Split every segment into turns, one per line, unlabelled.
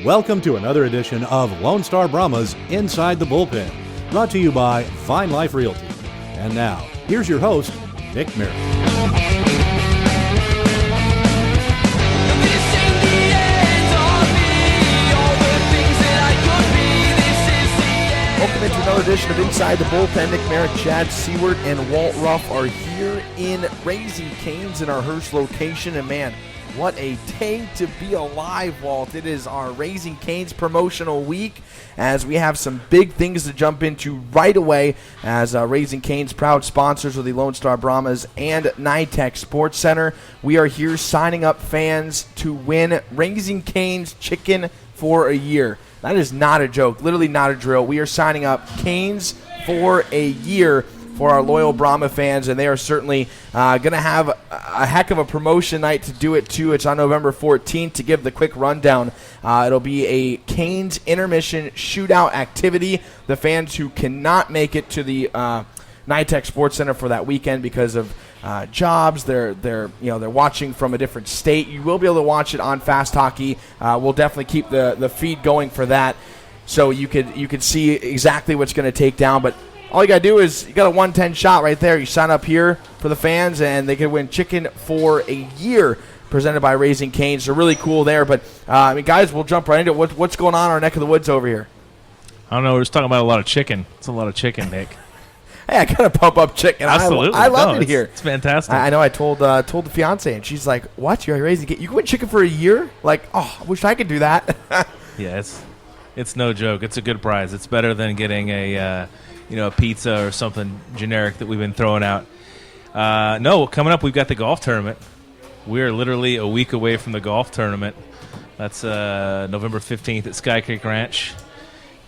Welcome to another edition of Lone Star Brahmas Inside the Bullpen, brought to you by Fine Life Realty. And now, here's your host, Nick Marek.
Welcome into another edition of Inside the Bullpen. Nick Marek, Chad Siewert, and Walt Ruff are here in Raising Cane's in our Hearst location. And man, what a day to be alive, Walt. It is our Raising Cane's promotional week as we have some big things to jump into right away as Raising Cane's proud sponsors of the Lone Star Brahmas and NAHL Sports Center. We are here signing up fans to win Raising Cane's chicken for a year. That is not a joke, literally not a drill. We are signing up Canes for a year for our loyal Brahma fans, and they are certainly going to have a heck of a promotion night to do it, too. It's on November 14th. To give the quick rundown, it'll be a Canes intermission shootout activity. The fans who cannot make it to the NAHL Sports Center for that weekend because of jobs, they're watching from a different state. You will be able to watch it on Fast Hockey. We'll definitely keep the feed going for that, so you could see exactly what's going to take down. But all you got to do is you got a 110 shot right there. You sign up here for the fans, and they can win chicken for a year presented by Raising Cane's. They're really cool there. But, guys, we'll jump right into it. What's going on in our neck of the woods over here?
I don't know. We're just talking about a lot of chicken. It's a lot of chicken, Nick.
Hey, I got to pump up chicken.
Absolutely.
I love it here.
It's fantastic.
I know I told the fiance, and she's like, what? You're raising you can win chicken for a year? Like, oh, I wish I could do that.
Yeah, it's no joke. It's a good prize. It's better than getting a pizza or something generic that we've been throwing out. No, coming up, we've got the golf tournament. We're literally a week away from the golf tournament. That's November 15th at Sky Creek Ranch.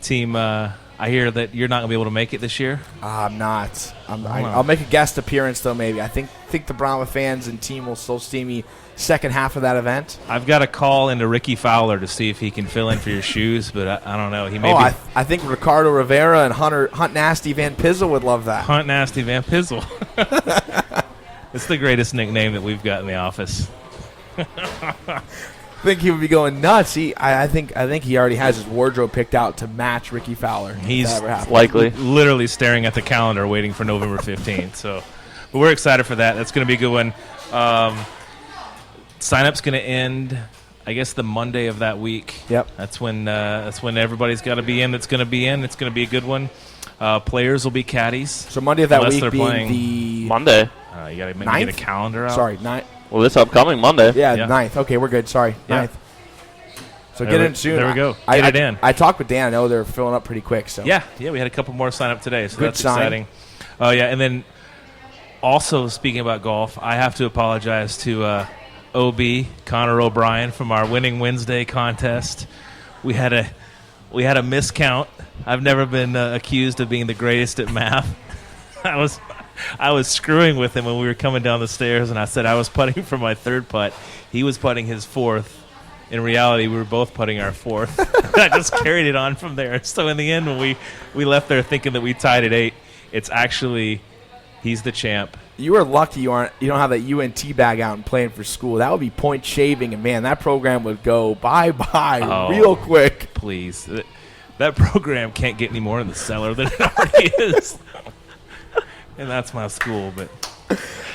Team, I hear that you're not going to be able to make it this year.
I'm not. I'll make a guest appearance, though, maybe. I think the Brahma fans and team will still see me second half of that event.
I've got a call into Ricky Fowler to see if he can fill in for your shoes, but I don't know. He may be.
I think Ricardo Rivera and Hunt Nasty Van Pizzle would love that.
Hunt Nasty Van Pizzle. It's the greatest nickname that we've got in the office.
I think he would be going nuts. I think he already has his wardrobe picked out to match Ricky Fowler.
He's likely literally staring at the calendar waiting for November 15th. So, but we're excited for that. That's going to be a good one. Sign-up's going to end, I guess, the Monday of that week.
Yep.
That's when everybody's got to be in. That's going to be in. It's going to be a good one. Players will be caddies.
So Monday of that week being
playing
the
Monday.
You got to get a calendar out.
Sorry, 9th.
Well, this upcoming Monday.
Yeah, 9th. Okay, we're good. Sorry, 9th. So get in soon.
There we go.
Get
it in.
I talked with Dan. I know they're filling up pretty quick. So
yeah, we had a couple more sign up today, so
good
that's
sign.
Exciting. Oh yeah, and then also speaking about golf, I have to apologize to OB Connor O'Brien from our Winning Wednesday contest. We had a miscount. I've never been accused of being the greatest at math. I was screwing with him when we were coming down the stairs, and I said I was putting for my third putt. He was putting his fourth. In reality, we were both putting our fourth. I just carried it on from there. So in the end, when we left there thinking that we tied at 8, it's actually he's the champ.
You are lucky you don't have that UNT bag out and playing for school. That would be point shaving, and man, that program would go bye-bye real quick.
Please. That program can't get any more in the cellar than it already is. And that's my school, but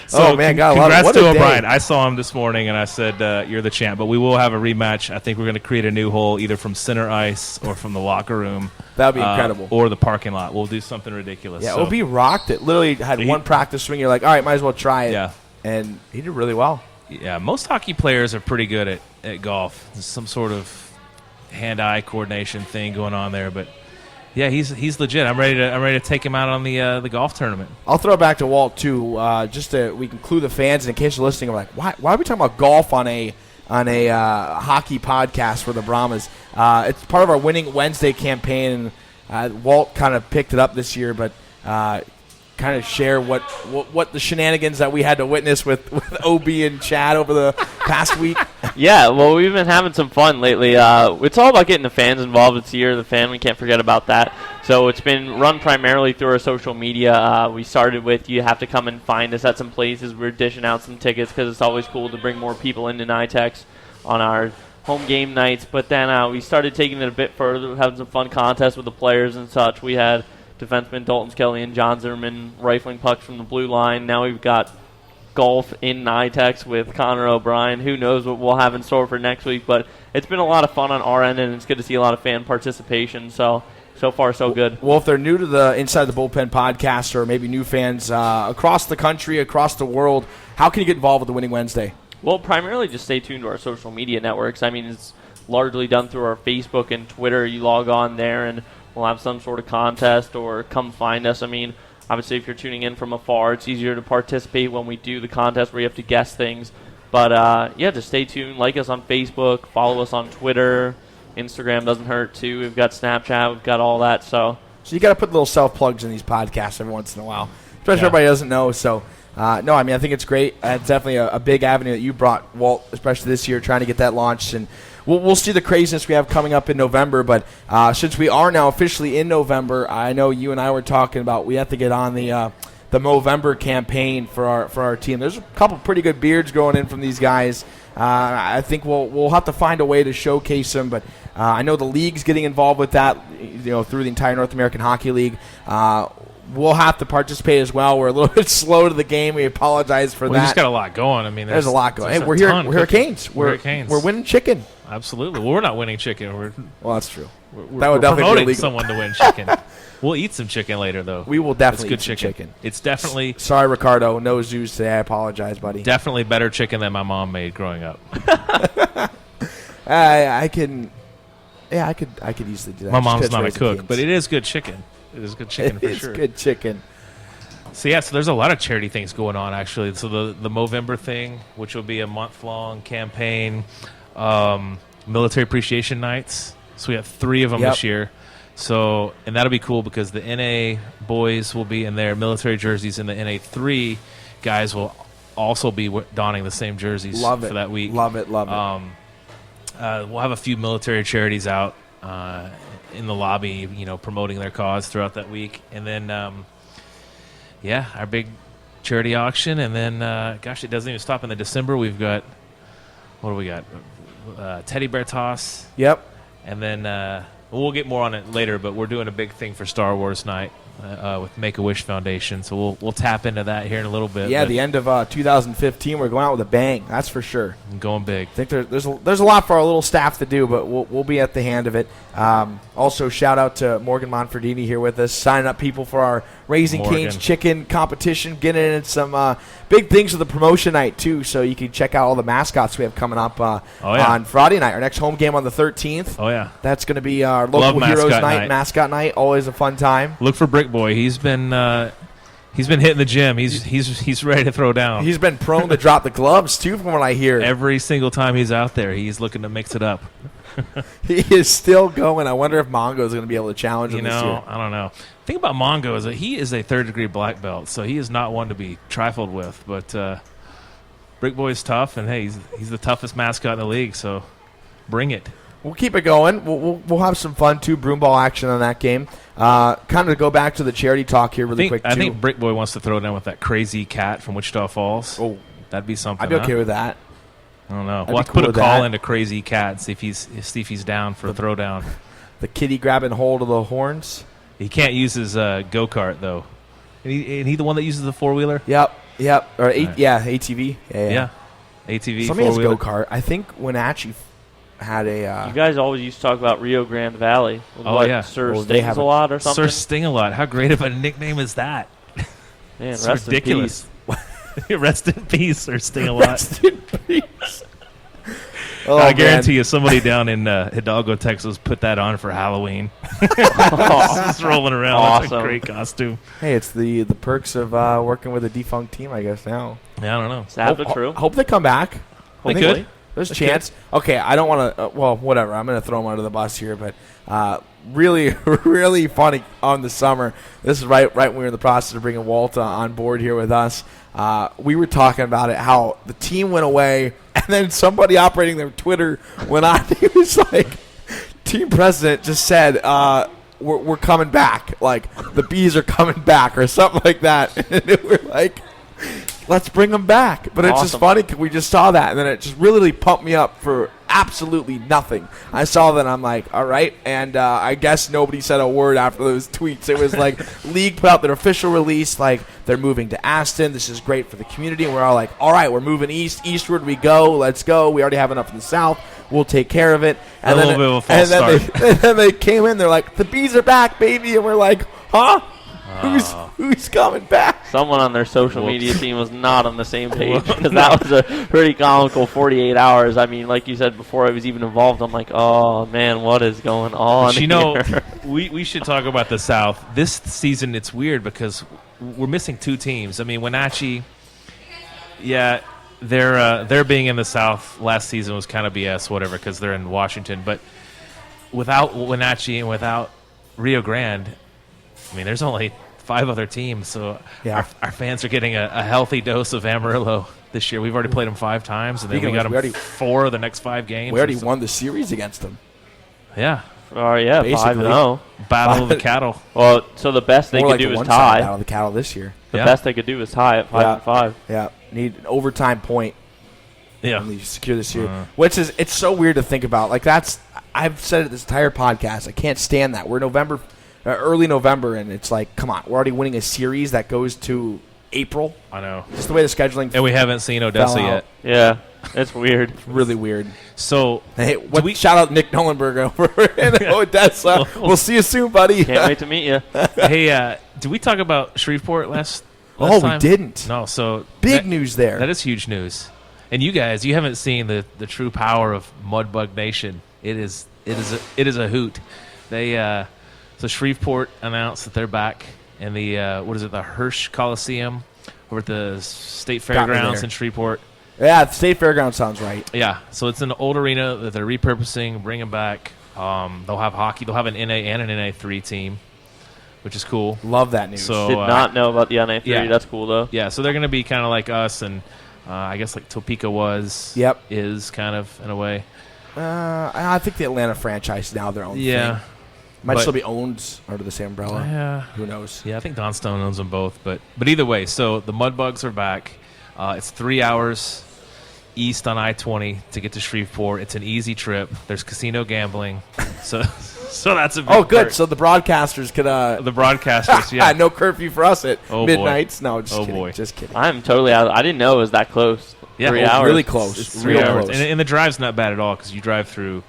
so got a lot of
congrats to O'Brien. I saw him this morning, and I said, "You're the champ." But we will have a rematch. I think we're going to create a new hole, either from center ice or from the locker room.
That would be incredible,
or the parking lot. We'll do something ridiculous.
Yeah, OB rocked it. Literally had one practice swing. You're like, all right, might as well try it.
Yeah,
and he did really well.
Yeah, most hockey players are pretty good at golf. There's some sort of hand-eye coordination thing going on there, but. Yeah, he's legit. I'm ready to take him out on the golf tournament.
I'll throw it back to Walt too, just so we can clue the fans in case you're listening. We're like, why are we talking about golf on a hockey podcast for the Brahmas? It's part of our Winning Wednesday campaign, and Walt kind of picked it up this year, but kind of share what the shenanigans that we had to witness with OB and Chad over the past week.
Yeah, well, we've been having some fun lately. It's all about getting the fans involved. It's the year of the fan. We can't forget about that. So it's been run primarily through our social media. We started with you have to come and find us at some places. We're dishing out some tickets because it's always cool to bring more people into NITEX on our home game nights. But then we started taking it a bit further, having some fun contests with the players and such. We had defenseman Dalton Skelly and John Zimmerman rifling pucks from the blue line. Now we've got golf in NITEX with Connor O'Brien. Who knows what we'll have in store for next week, but it's been a lot of fun on our end, and it's good to see a lot of fan participation. So far, so good.
Well, if they're new to the Inside the Bullpen podcast, or maybe new fans across the country, across the world, how can you get involved with the Winning Wednesday?
Well, primarily just stay tuned to our social media networks. I mean, it's largely done through our Facebook and Twitter. You log on there, and we'll have some sort of contest, or come find us. I mean, obviously, if you're tuning in from afar, it's easier to participate when we do the contest where you have to guess things. But, just stay tuned. Like us on Facebook. Follow us on Twitter. Instagram doesn't hurt, too. We've got Snapchat. We've got all that. So
you got to put little self-plugs in these podcasts every once in a while, especially if everybody doesn't know. So, no, I mean, I think it's great. It's definitely a big avenue that you brought, Walt, especially this year, trying to get that launched. And we'll see the craziness we have coming up in November. But since we are now officially in November, I know you and I were talking about we have to get on the Movember campaign for our team. There's a couple pretty good beards growing in from these guys. I think we'll have to find a way to showcase them, but I know the league's getting involved with that, through the entire North American Hockey League. We'll have to participate as well. We're a little bit slow to the game. We apologize for that.
We just got a lot going. I mean,
there's a lot going. Hey, we're here. We're Canes. We're winning chicken.
Absolutely. Well, we're not winning chicken.
Well, that's true.
That would definitely promoting be someone to win chicken. We'll eat some chicken later, though.
We will definitely
eat some chicken. It's definitely...
Sorry, Ricardo. No zoos today. I apologize, buddy.
Definitely better chicken than my mom made growing up.
I could easily do that.
My mom's not a cook, but it is good chicken. It is good chicken for sure.
It's good chicken.
So there's a lot of charity things going on, actually. So the Movember thing, which will be a month-long campaign, military appreciation nights. So we have 3 of them this year. So, and that'll be cool because the NA boys will be in their military jerseys, and the NA3 guys will also be donning the same jerseys for that week.
Love it.
We'll have a few military charities out in the lobby, promoting their cause throughout that week. And then, our big charity auction. And then, it doesn't even stop in the December. We've got, what do we got? Teddy bear toss.
Yep.
And then we'll get more on it later, but we're doing a big thing for Star Wars night with Make-A-Wish Foundation. So we'll tap into that here in a little bit.
Yeah, the end of 2015, we're going out with a bang. That's for sure.
Going big.
I think there's a lot for our little staff to do, but we'll be at the hand of it. Also, shout out to Morgan Monfordini here with us, signing up people for our Raising Cane's Chicken competition, getting in some big things with the promotion night, too, so you can check out all the mascots we have coming up on Friday night. Our next home game on the 13th.
Oh, yeah.
That's going to be our local Heroes night, mascot night. Always a fun time.
Look for Brick Boy. He's been hitting the gym. He's ready to throw down.
He's been prone to drop the gloves, too, from what I hear.
Every single time he's out there, he's looking to mix it up.
He is still going. I wonder if Mongo is going to be able to challenge him this year.
I don't know. The thing about Mongo is that he is a third-degree black belt, so he is not one to be trifled with. But Brick Boy's tough, and, hey, he's the toughest mascot in the league, so bring it.
We'll keep it going. We'll have some fun, too, broomball action on that game. Kind of to go back to the charity talk here really quick, too.
I think Brick Boy wants to throw down with that crazy cat from Wichita Falls.
Oh,
that'd be something.
I'd be okay with that.
I don't know. We'll have to put a call into Crazy Cat and see if he's down for a throwdown.
The kitty grabbing hold of the horns.
He can't use his go-kart, though. And he the one that uses the four-wheeler?
Yep. Or ATV. Yeah.
ATV,
somebody has
four-wheeler.
go-kart. I think Wenatchee had a...
you guys always used to talk about Rio Grande Valley. Sir Sting-A-Lot or something?
Sir Sting-A-Lot. How great of a nickname is that?
Man,
it's ridiculous. Rest in peace, Sir Sting-A-Lot.
Rest in peace.
I guarantee you somebody down in Hidalgo, Texas put that on for Halloween. Just rolling around.
Awesome.
That's a great costume.
Hey, it's the perks of working with a defunct team, I guess, now.
Yeah, I don't know.
Is that true?
Hope they come back.
They could.
There's a chance. Okay, I don't want to... whatever. I'm going to throw them under the bus here, but really, really funny on the summer. This is right when we were in the process of bringing Walt on board here with us. We were talking about it, how the team went away, and then somebody operating their Twitter went on. He was like, team president just said, we're coming back. Like, the bees are coming back or something like that. And we're like, let's bring them back. But it's just funny because we just saw that, and then it just really pumped me up for absolutely nothing. I saw that, and I'm like, all right. And I guess nobody said a word after those tweets. It was like league put out their official release, like they're moving to Aston. This is great for the community. And we're all like, all right, we're moving eastward we go. Let's go. We already have enough in the south. We'll take care of it. And then, and then they came in. They're like, the bees are back, baby. And we're like, huh? Who's coming back?
Someone on their social media team was not on the same page because that was a pretty comical 48 hours. I mean, like you said before I was even involved, I'm like, oh, man, what is going on here?
We should talk about the South. This season it's weird because we're missing two teams. I mean, Wenatchee, they're being in the South last season was kind of BS, whatever, because they're in Washington. But without Wenatchee and without Rio Grande, I mean, there's only 5 other teams, so our fans are getting a healthy dose of Amarillo this year. We've already played them 5 times, and then we got them 4 of the next 5 games.
We already won the series against them.
Yeah.
Oh, yeah, 5-0.
Battle of the Cattle.
Well, so the best they could do is tie.
Battle of the Cattle this year.
The best they could do is tie at 5-5.
Yeah, need an overtime point.
Yeah.
And secure this year. Which is, it's so weird to think about. Like, I've said it this entire podcast. I can't stand that. We're early November, and it's like, come on, we're already winning a series that goes to April.
I know.
Just the way the scheduling.
And we haven't seen Odessa yet.
Yeah, it's weird.
It's really weird.
So,
hey, shout out Nick Nollenberg over in Odessa. We'll see you soon, buddy.
Can't wait to meet you.
Hey, did we talk about Shreveport last
time?
We
didn't.
No, so
big news there.
That is huge news. And you guys, you haven't seen the true power of Mudbug Nation. It is a hoot. They so Shreveport announced that they're back in the the Hirsch Coliseum over at the State Fairgrounds in Shreveport.
Yeah, the State Fairgrounds sounds right.
Yeah, so it's an old arena that they're repurposing, bringing back. They'll have hockey. They'll have an NA and an NA3 team, which is cool.
Love that news.
So, did not know about the NA3. Yeah. That's cool, though.
Yeah, so they're going to be kind of like us, and I guess like Topeka was.
Yep.
Is kind of in a way.
I think the Atlanta franchise is now their own thing. Might still be owned under the same umbrella.
Yeah.
Who knows?
Yeah, I think Don Stone owns them both. But either way, so the Mudbugs are back. It's 3 hours east on I-20 to get to Shreveport. It's an easy trip. There's casino gambling. So that's a big
good.
perk.
So the broadcasters could...
the broadcasters, yeah.
No curfew for us at midnights.
Boy.
No, just kidding.
Boy.
Just kidding.
I'm totally out. I didn't know it was that close.
Yeah,
3 hours.
Really close.
It's 3 hours. And the drive's not bad at all because you drive through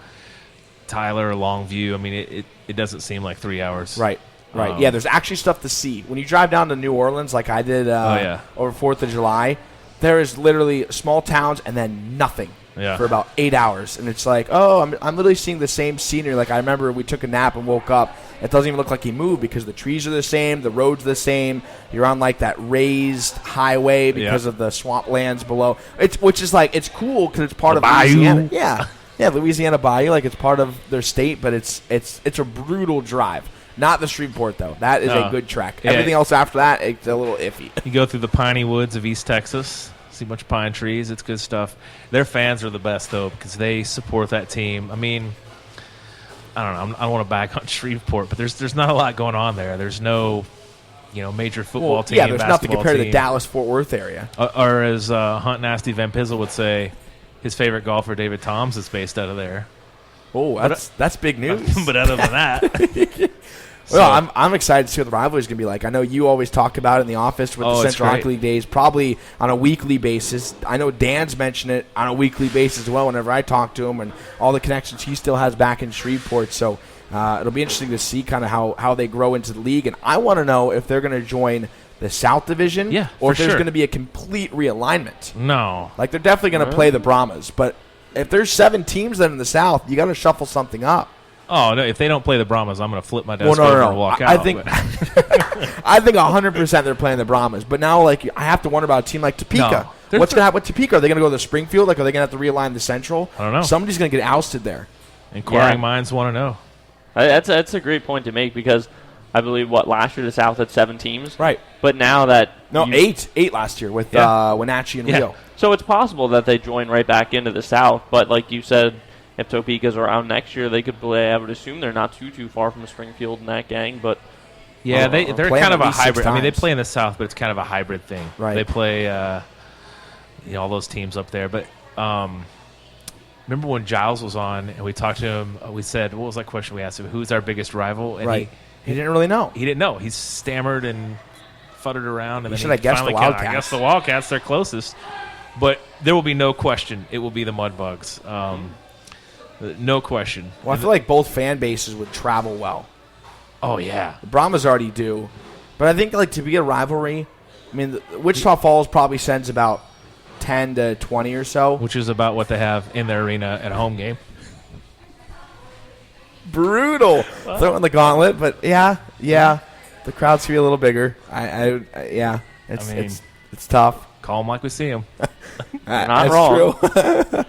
Tyler or Longview. I mean, it doesn't seem like 3 hours.
Right. Yeah, there's actually stuff to see. When you drive down to New Orleans like I did over 4th of July, there is literally small towns and then nothing for about 8 hours. And it's like, I'm literally seeing the same scenery. Like I remember we took a nap and woke up. It doesn't even look like he moved because the trees are the same, the road's the same. You're on like that raised highway because of the swamplands below. Which is like, it's cool because it's part of Louisiana. Yeah, Louisiana Bayou, like it's part of their state, but it's a brutal drive. Not the Shreveport, though. That is a good trek. Yeah. Everything else after that, it's a little iffy.
You go through the piney woods of East Texas, see a bunch of pine trees. It's good stuff. Their fans are the best, though, because they support that team. I mean, I don't know. I don't want to bag on Shreveport, but there's not a lot going on there. There's no major football team.
Yeah, there's nothing compared
to
the Dallas-Fort Worth area.
Or as Hunt Nasty Van Pizzle would say, his favorite golfer, David Toms, is based out of there.
Oh, that's big news.
But other than that...
Well, I'm excited to see what the rivalry is going to be like. I know you always talk about it in the office with the Central Hockey League days, probably on a weekly basis. I know Dan's mentioned it on a weekly basis as well whenever I talk to him and all the connections he still has back in Shreveport. So it'll be interesting to see kind of how they grow into the league. And I want to know if they're going to join the South Division or if there's going to be a complete realignment.
No.
Like they're definitely going to play the Brahmas. But if there's 7 teams then in the South, you got to shuffle something up.
Oh, no, if they don't play the Brahmas, I'm going to flip my desk over and walk out.
I think 100% they're playing the Brahmas. But now, like, I have to wonder about a team like Topeka.
No,
what's going to happen with Topeka? Are they going to go to Springfield? Like, are they going to have to realign the Central?
I don't know.
Somebody's going to get ousted there.
Inquiring minds want to know.
That's a great point to make because I believe, last year the South had 7 teams?
Right.
But now that...
No, 8 last year with Wenatchee and Rio.
So it's possible that they join right back into the South. But like you said... If Topeka's around next year, they could play. I would assume they're not too far from Springfield in that gang, but
Yeah, they're
Play
kind
them
of
at
a
least 6
hybrid. I mean, they
times.
play in the South, but it's kind of a hybrid thing.
Right.
They play all those teams up there. But remember when Giles was on and we talked to him, we said, what was that question we asked him? Who's our biggest rival? And
Right. He didn't really know.
He didn't know. He stammered and futtered around. And
He
then
should have guessed the
finally
Wildcats.
I guess the Wildcats, they're closest. But there will be no question. It will be the Mudbugs. No question.
Well, I feel like both fan bases would travel well.
Oh, yeah.
The Brahmas already do. But I think, like, to be a rivalry, I mean, Wichita Falls probably sends about 10 to 20 or so.
Which is about what they have in their arena at a home game.
Brutal. Throwing the gauntlet, but yeah. The crowds should be a little bigger. It's tough.
Call them like we see them.
Not wrong.
True.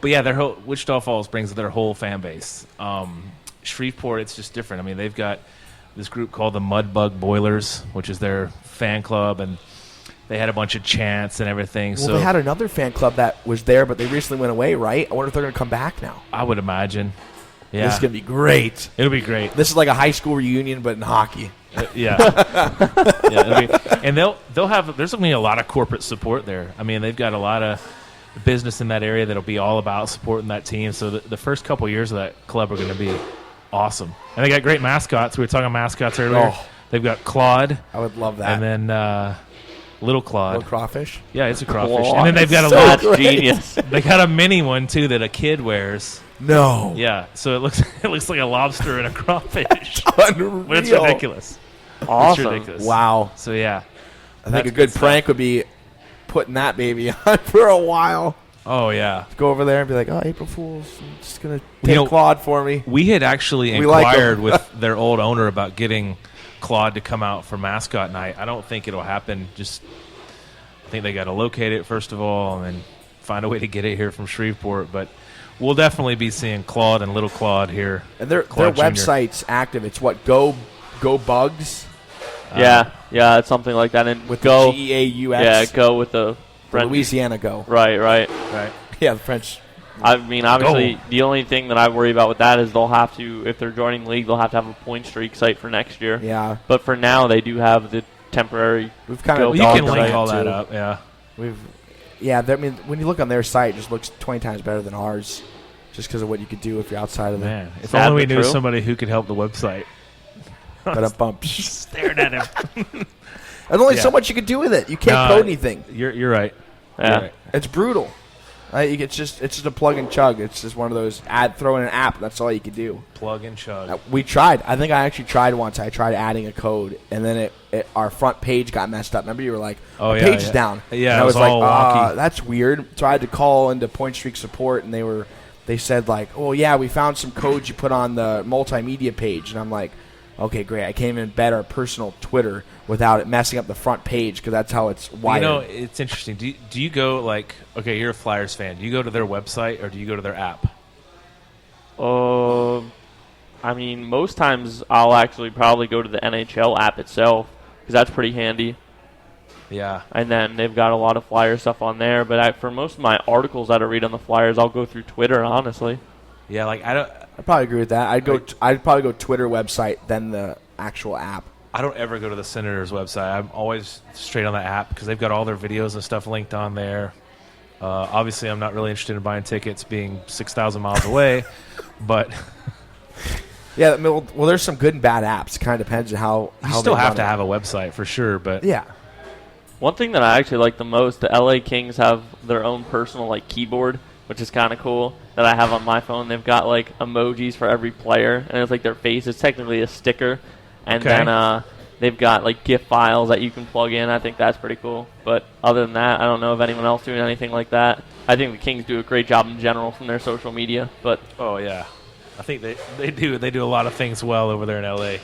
But yeah, Wichita Falls brings their whole fan base. Shreveport, it's just different. I mean, they've got this group called the Mudbug Boilers, which is their fan club, and they had a bunch of chants and everything.
Well, they had another fan club that was there, but they recently went away, right? I wonder if they're going to come back now.
I would imagine. Yeah,
This is going to be great.
It'll be great.
This is like a high school reunion, but in hockey.
Yeah, and they'll have. There's going to be a lot of corporate support there. I mean, they've got a lot of business in that area that'll be all about supporting that team. So the first couple years of that club are going to be awesome. And they got great mascots. We were talking mascots earlier.
Oh.
They've got Claude.
I would love that.
And then Little Claude.
Little crawfish.
Yeah, it's a crawfish.
Claude.
And then they've got a
That's
little.
genius.
They got a mini one too that a kid wears.
No.
Yeah, so it looks like a lobster and a crawfish.
Unreal.
But it's ridiculous.
Awesome.
It's ridiculous.
Wow.
So yeah.
I think a good prank would be putting that baby on for a while.
Oh yeah.
Go over there and be like, "Oh, April Fools! I'm just gonna take Claude for me."
We had actually
We like
inquired
him.
with their old owner about getting Claude to come out for mascot night. I don't think it'll happen. I think they got to locate it first of all, and then find a way to get it here from Shreveport. But we'll definitely be seeing Claude and Little Claude here.
And their
Claude Jr.
website's active. It's what Go Bugs
Yeah, it's something like that. And
with
go,
the GAUX.
yeah, go with the French.
Louisiana Go.
Right.
Right.
Yeah, the French.
I mean, obviously, the only thing that I worry about with that is they'll have to, if they're joining league, they'll have to have a point streak site for next year.
Yeah,
But for now, they do have the temporary.
we've kind
Go
of
You can
Dog
link
site,
all that
too.
up. Yeah.
I mean, when you look on their site, it just looks 20 times better than ours, just because of what you could do if you're outside of
Man, if
Sad
only we
but
knew
true.
somebody who could help the website.
But bump.
Staring at him.
There's only
Yeah.
so much you can do with it. You can't
No,
code anything.
You're right.
Yeah.
You're right.
It's brutal. It's just a plug and chug. It's just one of those throw in an app. That's all you can do.
Plug and chug.
We tried. I think I actually tried once. I tried adding a code, and then our front page got messed up. Remember, you were like,
Oh,
"Our
yeah,
page is
yeah.
down."
Yeah,
and
it
I
was
was like,
all wonky.
"That's weird." So I had to call into Point Streak support, and they said like, "Oh yeah, we found some codes you put on the multimedia page," and I'm like, "Okay, great. I can't even embed our personal Twitter without it messing up the front page because that's how it's wired."
You know, it's interesting. Do you go like, okay, you're a Flyers fan. Do you go to their website or do you go to their app?
I mean, most times I'll actually probably go to the NHL app itself because that's pretty handy.
Yeah.
And then they've got a lot of Flyer stuff on there. But for most of my articles that I read on the Flyers, I'll go through Twitter, honestly.
Yeah, like I
probably agree with that. I'd probably go Twitter website then the actual app.
I don't ever go to the Senators website. I'm always straight on the app because they've got all their videos and stuff linked on there. Obviously, I'm not really interested in buying tickets being 6,000 miles away, but
Yeah, well, there's some good and bad apps. Kind of depends on how
you still
they
have
run
to
it.
have a website for sure. But
Yeah,
One thing that I actually like the most, the LA Kings have their own personal keyboard, which is kind of cool, that I have on my phone. They've got emojis for every player, and it's their face. It's technically a sticker. And
Okay.
then they've got GIF files that you can plug in. I think that's pretty cool. But other than that, I don't know of anyone else doing anything like that. I think the Kings do a great job in general from their social media, but
oh yeah, I think they do a lot of things well over there in LA.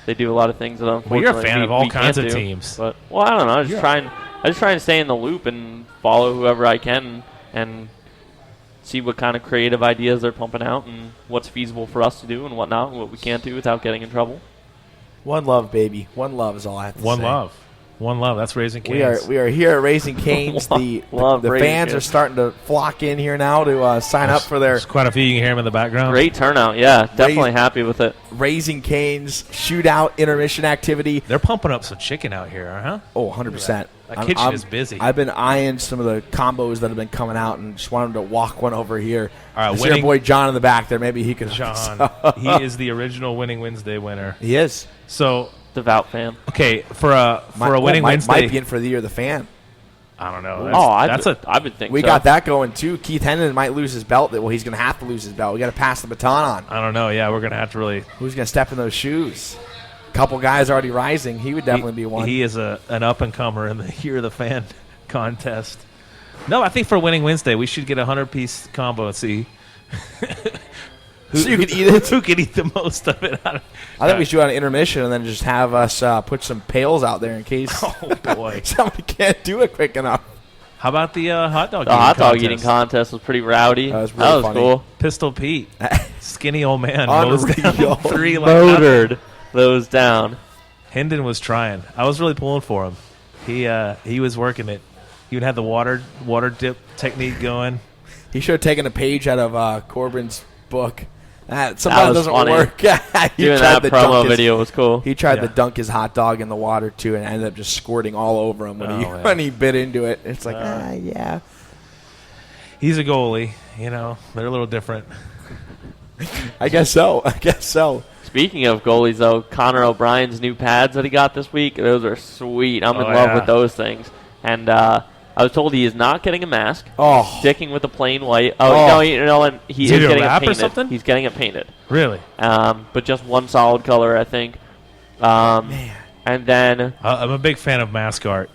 they do a lot of things that
Well,
unfortunately
you're a fan of all
we
kinds
can't
of
do.
teams.
But I don't know. I just try and stay in the loop and follow whoever I can and see what kind of creative ideas they're pumping out and what's feasible for us to do and whatnot, and what we can't do without getting in trouble.
one love, baby. One love is all I have to say.
One love. One love. That's Raising Canes.
We are here at Raising Canes. the fans are starting to flock in here now to sign up for their.
There's quite a few. You can hear them in the background.
Great turnout. Yeah, definitely happy with it.
Raising Canes shootout intermission activity.
They're pumping up some chicken out here, huh?
Oh, 100%.
That kitchen is busy.
I've been eyeing some of the combos that have been coming out and just wanted to walk one over here.
All right,
I see our boy John in the back there. Maybe he could.
John, he is the original Winning Wednesday winner.
He is.
So
devout fan.
Okay, for a Winning Wednesday,
might be in for the year of the fan.
I don't know.
I would think
we got that going too. Keith Hendon might lose his belt. Well, he's going to have to lose his belt. We got to pass the baton on.
I don't know. Yeah, we're going to have to really.
Who's going to step in those shoes? A couple guys already rising. He would definitely be one.
He is an up and comer in the year of the fan contest. No, I think for Winning Wednesday we should get a 100-piece combo and see.
So you can eat it?
Who can eat the most of it?
I think we should do an intermission and then just have us put some pails out there in case somebody can't do it quick enough.
How about the hot dog?
The hot dog eating contest was pretty rowdy.
That was funny.
Cool.
Pistol Pete, skinny old man, mows down 3 like
motored those down.
Hendon was trying. I was really pulling for him. He was working it. He would have the water dip technique going.
He should have taken a page out of Corbin's book. Sometimes doesn't
funny.
work.
Doing that promo video was cool.
He tried to dunk his hot dog in the water too, and ended up just squirting all over him when he bit into it. It's like, yeah.
He's a goalie. You know, they're a little different.
I guess so.
Speaking of goalies, though, Connor O'Brien's new pads that he got this week, those are sweet. I'm in love with those things. And I was told he is not getting a mask.
Oh.
Sticking with the plain white. No, he is getting it painted.
Or something?
He's getting it painted.
Really?
But just one solid color, I think.
Man.
And then
I'm a big fan of mask art.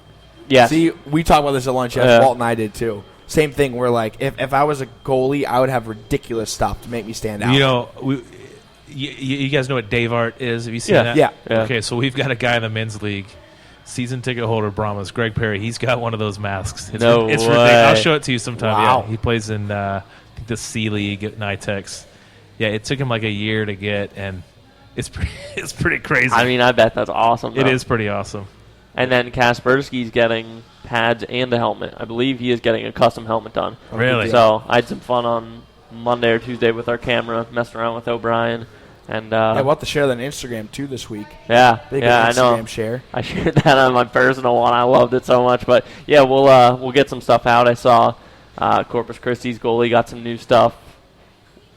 Yeah.
See, we talked about this at lunch. Yes, Walt and I did too. Same thing. We're like, if I was a goalie, I would have ridiculous stuff to make me stand out.
You know, you guys know what Dave Art is? Have you seen that?
Yeah.
Okay, so we've got a guy in the men's league. Season ticket holder, Brahmas, Greg Perry. He's got one of those masks. It's ridiculous. I'll show it to you sometime.
Wow.
Yeah, he plays in the C League at NITEX. Yeah, it took him like a year to get, and it's pretty crazy.
I mean, I bet that's awesome.
It is pretty awesome.
And then Kaspersky's getting pads and a helmet. I believe he is getting a custom helmet done.
Really?
So I had some fun on Monday or Tuesday with our camera, messing around with O'Brien. And
we'll have to share that on Instagram too this week.
Yeah,
Big
I
Instagram
know.
share.
I shared that on my personal one. I loved it so much. But yeah, we'll get some stuff out. I saw Corpus Christi's goalie got some new stuff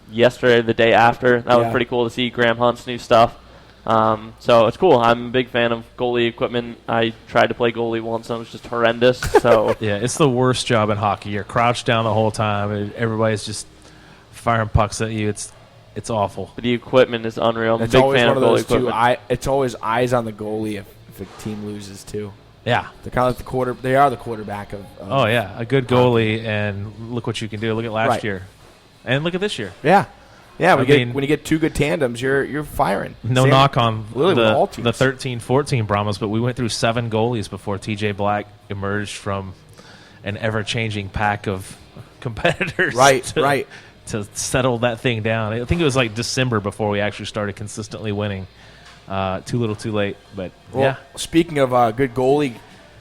yesterday, the day after. That was pretty cool to see Graham Hunt's new stuff. So it's cool. I'm a big fan of goalie equipment. I tried to play goalie once and it was just horrendous. So
yeah, it's the worst job in hockey. You're crouched down the whole time, and everybody's just firing pucks at you. It's awful.
But the equipment is unreal. I'm
It's
a big
always
fan
one
of
of
goalie
those
equipment.
it's always eyes on the goalie if a team loses too.
Yeah.
They're kind of like they are the quarterback of.
Oh yeah, a good goalie, and look what you can do. Look at last year, and look at this year.
Yeah. When you get two good tandems, you're firing.
No knock on
all teams.
the 13-14 Brahmas, but we went through 7 goalies before TJ Black emerged from an ever-changing pack of competitors.
Right.
To settle that thing down. I think it was like December before we actually started consistently winning. Too little, too late. But
Speaking of good goalie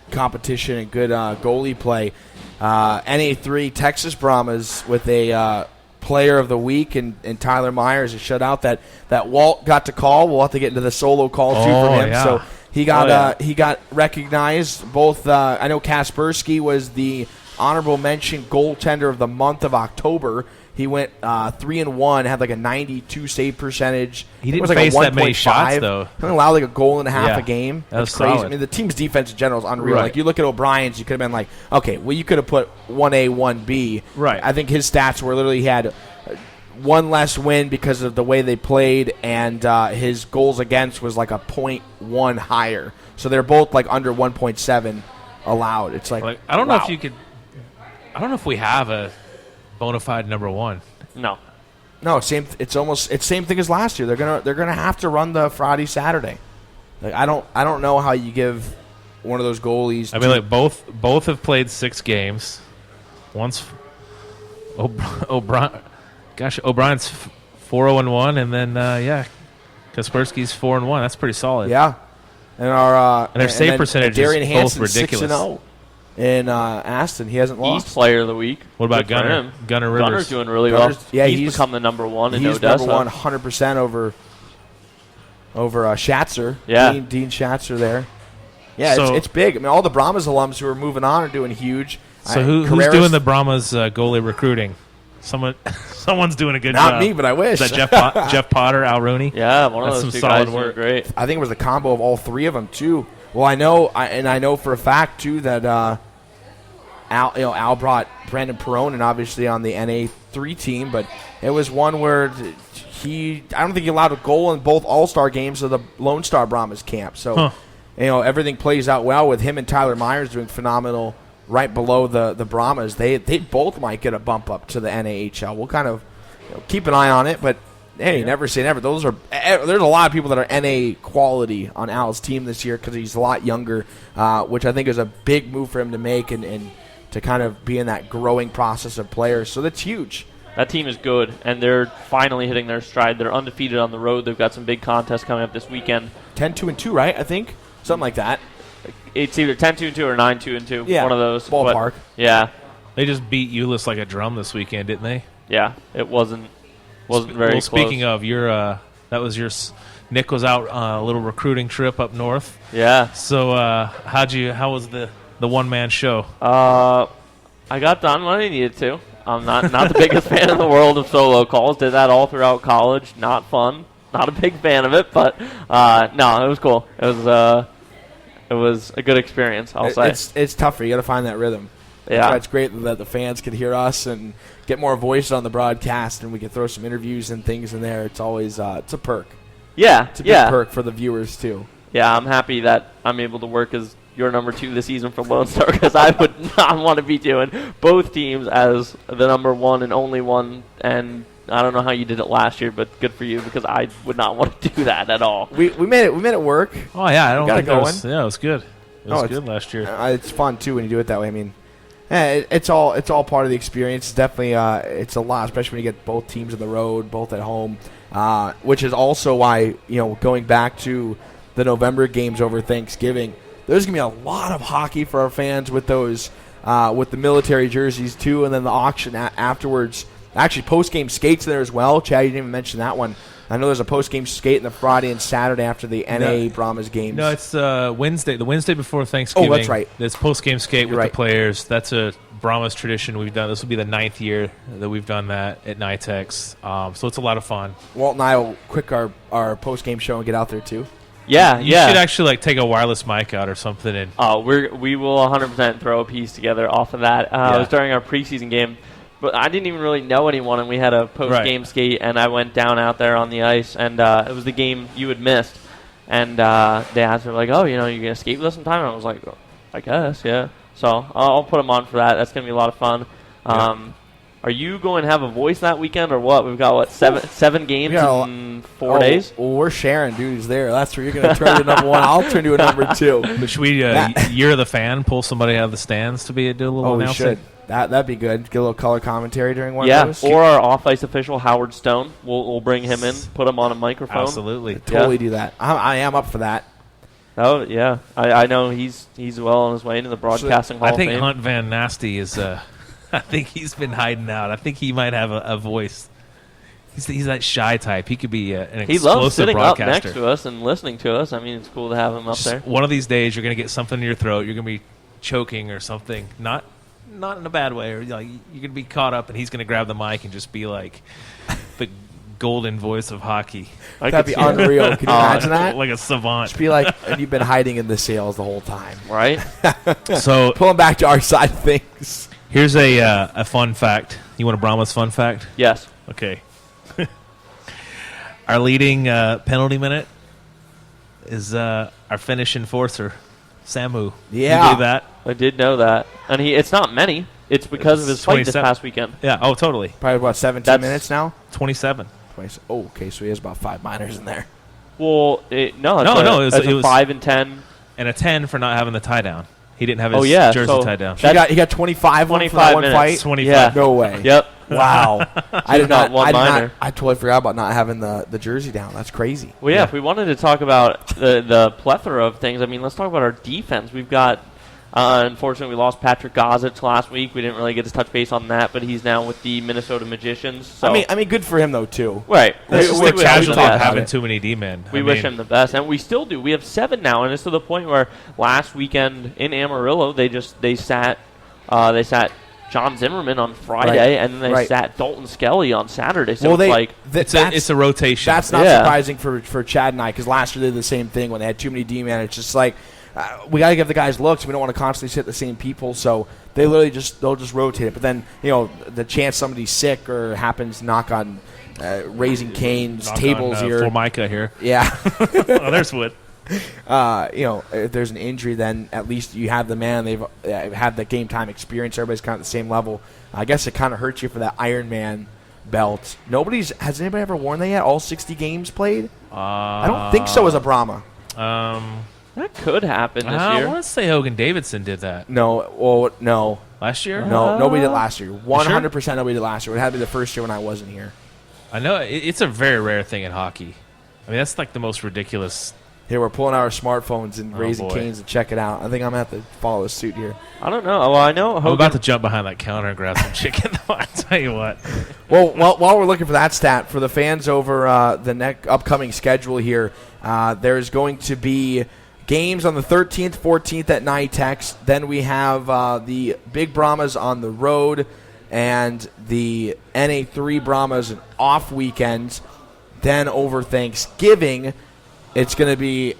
competition and good goalie play, NA3 Texas Brahmas with a player of the week and Tyler Myers, a shutout that Walt got to call. We'll have to get into the solo call too from him.
Yeah.
So he got recognized. Both I know Kaspersky was the honorable mention goaltender of the month of October. He went 3-1, had like a 92 save percentage.
He didn't
was like
face
a
that many shots,
1.5.
though.
He only allowed like a goal and a half a game.
That was
That's crazy.
solid.
I mean, the team's defense in general is unreal.
Right.
Like, you look at O'Brien's, you could have been like, okay, well, you could have put 1A, 1B.
Right.
I think his stats were literally he had one less win because of the way they played, and his goals against was like a 0.1 higher. So they're both like under 1.7 allowed. It's like
I don't know if you could. I don't know if we have a bona fide number one.
No, same. It's same thing as last year. They're gonna have to run the Friday Saturday. Like I don't know how you give one of those goalies.
I mean, like both have played 6 games. Once O'Brien's 4-0-1, and then Kaspersky's 4-1. That's pretty solid.
Yeah. And our
their save percentage
Darian
is
Hansen,
both ridiculous.
6-0 in Aston. He hasn't lost.
East Player of the Week.
What about
Good for
Gunner?
him.
Gunner Rivers.
Gunner's doing really
Gunner's-
well.
yeah,
he's
he's-
become the number one in
He's
Odessa.
number 100% over Schatzer.
Yeah.
Dean Schatzer there. Yeah,
So-
it's big. I mean, all the Brahmas alums who are moving on are doing huge.
So who's doing the Brahmas goalie recruiting? Someone's doing a good job.
Not me, but I wish.
Is that Jeff Potter, Al Rooney?
Yeah, one of
That's
those
some
two
solid
guys
work.
doing great.
I think it was the combo of all three of them too. Well, I know for a fact too that Al brought Brandon Peronin obviously on the NA3 team, but it was one where I don't think he allowed a goal in both All-Star games of the Lone Star Brahmas camp. So everything plays out well with him and Tyler Myers doing phenomenal right below the Brahmas. They both might get a bump up to the NAHL. We'll kind of keep an eye on it, but hey, never say never. There's a lot of people that are NA quality on Al's team this year because he's a lot younger, which I think is a big move for him to make and to kind of be in that growing process of players. So that's huge.
That team is good, and they're finally hitting their stride. They're undefeated on the road. They've got some big contests coming up this weekend.
10-2-2, right? I think something like that.
It's either 10-2-2 or 9-2-2.
Yeah,
one of those.
ballpark.
Yeah,
They just beat Euless like a drum this weekend, didn't they?
yeah. It wasn't very close.
Speaking of, that was Nick was out a little recruiting trip up north.
Yeah.
So how was the one-man show?
I got done when I needed to. I'm not the biggest fan in the world of solo calls. Did that all throughout college. Not fun. Not a big fan of it, but no, it was cool. It was a good experience, I'll say.
It's tougher. You got to find that rhythm.
Yeah.
It's great that the fans can hear us and get more voice on the broadcast, and we can throw some interviews and things in there. It's always it's a perk.
Yeah,
It's a big perk for the viewers too.
Yeah, I'm happy that I'm able to work as your number 2 this season for Lone Star because I would not want to be doing both teams as the number 1 and only one. And I don't know how you did it last year, but good for you because I would not want to do that at all.
We made it work.
Oh yeah, I don't
got
think
it going.
it was good. It was good last year.
It's fun too when you do it that way. I mean, it's all part of the experience. It's definitely it's a lot, especially when you get both teams on the road, both at home, which is also why going back to the November games over Thanksgiving, there's gonna be a lot of hockey for our fans with those with the military jerseys too, and then the auction afterwards. Actually, post-game skates there as well. Chad, you didn't even mention that one. I know there's a post-game skate in the Friday and Saturday after the NA Brahmas games.
No, it's Wednesday. The Wednesday before Thanksgiving.
Oh, that's right.
It's post-game skate with
right.
the players. That's a Brahmas tradition we've done. This will be the 9th year that we've done that at NYTEX. So it's a lot of fun.
Walt and I will quick our post-game show and get out there too.
Yeah,
You should actually take a wireless mic out or something. And
we will 100% throw a piece together off of that. It was during our preseason game. But I didn't even really know anyone, and we had a post-game skate, and I went down out there on the ice, and it was the game you had missed. And they asked me, like, oh, you're going to skate with us sometime? And I was like, well, I guess, yeah. So I'll put them on for that. That's going to be a lot of fun.
Yeah.
Are you going to have a voice that weekend, or what? We've got, seven games in 4 days?
Well, we're sharing duties there. That's where you're going to turn to number 1. I'll turn to a number 2.
But should we, Year of the Fan, pull somebody out of the stands to do a little announcing?
We should. That'd be good. Get a little color commentary during one
of
those.
Or our off-ice official, Howard Stone. We'll bring him in, put him on a microphone.
Absolutely.
Totally do that. I am up for that.
Oh, yeah. I know he's well on his way into the broadcasting hall
I think
of fame.
Hunt Van Nasty is I think he's been hiding out. I think he might have a voice. He's that shy type. He could be an explosive
he loves sitting up
broadcaster.
next to us and listening to us. I mean, it's cool to have him up there.
One of these days, you're going to get something in your throat. You're going to be choking or something. Not in a bad way. Or you're going to be caught up, and he's going to grab the mic and just be like the golden voice of hockey.
That'd be unreal. Can you imagine that?
Like a savant.
Just be like, and you've been hiding in the sales the whole time.
Right?
So
pulling back to our side of things.
Here's a fun fact. You want a Brahmas fun fact?
Yes.
Okay. Our leading penalty minute is our Finnish enforcer, Samu.
Yeah.
You believe that?
I did know that. And it's not many. It's because of his fight this
27.
past weekend.
Yeah, oh, totally.
Probably about 17 minutes now.
27.
Oh, okay, so he has about 5 minors in there.
Well,
No, it was
5 and 10.
And a 10 for not having the tie down. He didn't have his jersey tied down.
He got 25 on for that one
minutes.
fight?
25.
Yeah.
No way.
Yep.
Wow. I did
not
not.
one-liner.
I totally forgot about not having the jersey down. That's crazy.
Well, yeah, if we wanted to talk about the plethora of things, I mean, let's talk about our defense. We've got, unfortunately, we lost Patrick Gossage last week. We didn't really get to touch base on that, but he's now with the Minnesota Magicians. So.
I mean, good for him though too.
Right.
That's just
We-
the
we-
casualty
we-
of having too many D-men.
We wish him the best, and we still do. We have 7 now, and it's to the point where last weekend in Amarillo, they sat John Zimmerman on Friday, and then they sat Dalton Skelly on Saturday. So
it's a rotation.
That's not surprising for Chad and I, because last year they did the same thing when they had too many D-men. It's just like we got to give the guys looks. We don't want to constantly sit the same people, so they literally they'll just rotate it. But then the chance somebody's sick or happens to knock on Raising Cane's tables here.
Formica here.
Yeah.
Oh, there's wood.
If there's an injury, then at least you have the man. They've had the game time experience. Everybody's kind of at the same level. I guess it kind of hurts you for that Iron Man belt. Has anybody ever worn that yet? All 60 games played? I don't think so as a Brahma.
that could happen this year.
I want to say Hogan Davidson did that.
No.
Last year?
No, nobody did last year. 100% nobody did last year. It had to be the first year when I wasn't here.
I know. It's a very rare thing in hockey. I mean, that's like the most ridiculous.
Here, we're pulling out our smartphones and Raising
boy.
Canes to check it out. I think I'm going to have to follow suit here.
I don't know. Well, I know Hogan.
I'm about to jump behind that counter and grab some chicken, though, I tell you what.
Well, while we're looking for that stat, for the fans over the upcoming schedule here, there's going to be games on the 13th, 14th at NITEX. Then we have the Big Brahmas on the road and the NA3 Brahmas an off weekends. Then over Thanksgiving, it's going to be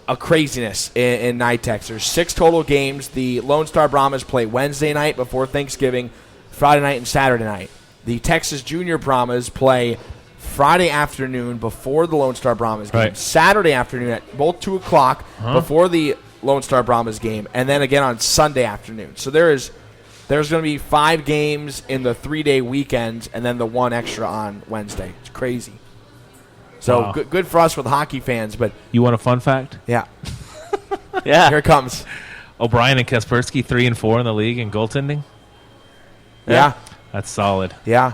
a craziness in NITEX. There's 6 total games. The Lone Star Brahmas play Wednesday night before Thanksgiving, Friday night and Saturday night. The Texas Junior Brahmas play Friday afternoon before the Lone Star Brahmas game.
Right.
Saturday afternoon at both 2 o'clock before the Lone Star Brahmas game, and then again on Sunday afternoon. So there's going to be 5 games in the 3-day weekend, and then the 1 extra on Wednesday. It's crazy. So
Wow.
good for us with hockey fans, but
You want a fun fact?
yeah,
Yeah.
here it comes.
O'Brien and Kaspersky 3-4 in the league in goaltending.
Yeah,
That's solid.
yeah.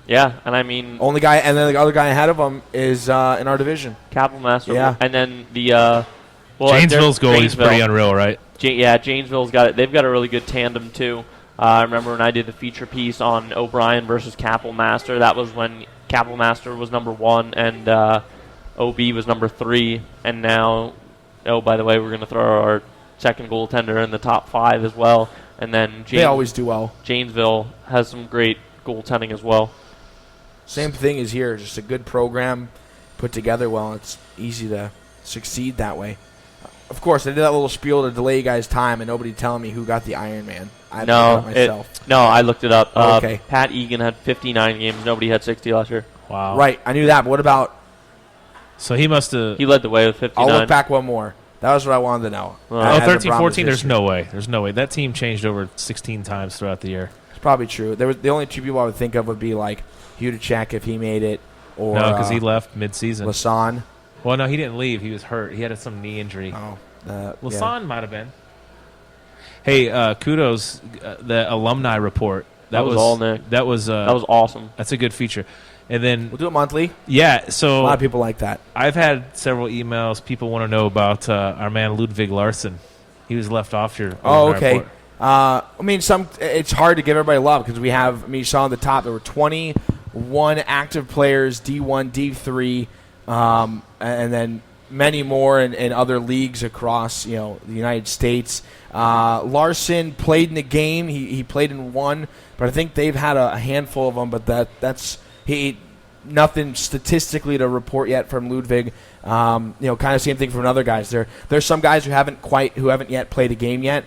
Yeah, and I mean,
Only guy, and then the other guy ahead of him is in our division.
Capelmaster.
Yeah.
And then the
Janesville's goalie's
Janesville.
pretty unreal, right?
Janesville's got it. They've got a really good tandem too. I remember when I did the feature piece on O'Brien versus Capelmaster. That was when Capelmaster was number 1 and OB was number 3. And now, by the way, we're going to throw our second goaltender in the top 5 as well. And then
They always do well.
Janesville has some great goaltending as well.
Same thing as here, just a good program put together well. It's easy to succeed that way. Of course, I did that little spiel to delay you guys' time, and nobody telling me who got the Iron Man. I looked it up myself.
I looked it up.
Oh, okay.
Pat Egan had 59 games. Nobody had 60 last year.
Wow.
Right, I knew that. But what about?
So he must have.
He led the way with 59.
I'll look back one more. That was what I wanted to know.
Well,
I had the
13,
Brahmas
14, there's
history.
no way. There's no way. That team changed over 16 times throughout the year.
It's probably true. There was the only 2 people I would think of would be like Hudacek if he made it, or
No, because he left mid-season.
Lasan.
Well, no, he didn't leave. He was hurt. He had some knee injury.
Oh,
Lasan might have been. Hey, kudos, the alumni report.
That was all Nick.
That was
awesome.
That's a good feature. And then
We'll do it monthly.
yeah,
A
so
lot of people like that.
I've had several emails. People want to know about our man Ludwig Larson. He was left off your.
Oh,
alumni
okay.
report.
I mean, it's hard to give everybody love because we have. I mean, you saw on the top there were 21 active players, D1, D3, and then many more in other leagues across the United States. Larson played in the game. He played in 1, but I think they've had a handful of them. But that's nothing statistically to report yet from Ludwig. Kind of same thing from other guys. There's some guys who haven't yet played a game yet.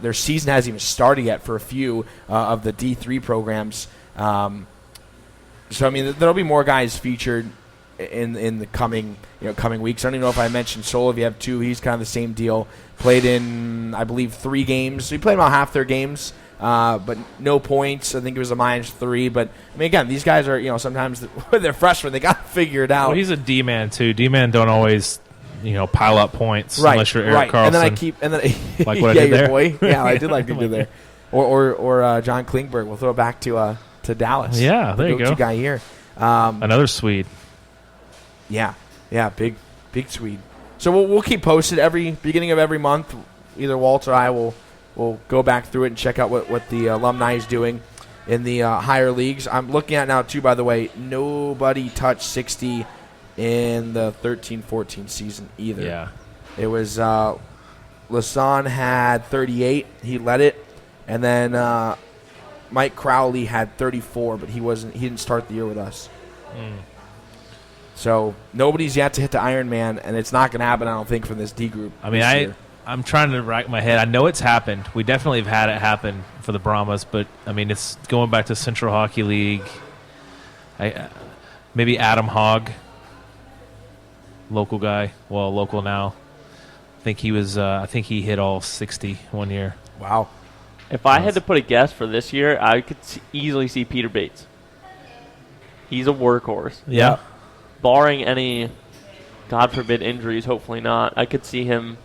Their season hasn't even started yet for a few of the D3 programs. So I mean, there'll be more guys featured in the coming weeks. I don't even know if I mentioned Sola. If you have 2, he's kind of the same deal. Played in, I believe, 3 games. So he played about half their games, but no points. I think it was a -3. But I mean, again, these guys are sometimes when they're freshmen, they got to figure it out.
Well, he's a D-man too. D-man don't always pile up points unless you're Eric Carlson.
And then
Like what I
yeah,
did
your
there?
boy. Yeah, I did like what you did there. Or John Klingberg. We'll throw it back to to Dallas.
Yeah, there you
go-to
go.
guy here.
Another Swede.
Yeah, big Swede. So we'll keep posted every beginning of every month. Either Walt or I will go back through it and check out what the alumni is doing in the higher leagues. I'm looking at now, too, by the way, nobody touched 60 in the 13-14 season either.
Yeah.
It was Lasan had 38. He led it. And then Mike Crowley had 34, but he didn't start the year with us. So nobody's yet to hit the Iron Man, and it's not going to happen, I don't think, from this D group.
I mean, I'm trying to rack my head. I know it's happened. We definitely have had it happen for the Brahmas, but, I mean, it's going back to Central Hockey League. Maybe Adam Hogg, local guy. Well, local now. I think he hit all 60 one year.
Wow.
If I had to put a guess for this year, I could easily see Peter Bates. He's a workhorse.
Yeah.
Barring any, God forbid, injuries, hopefully not, I could see him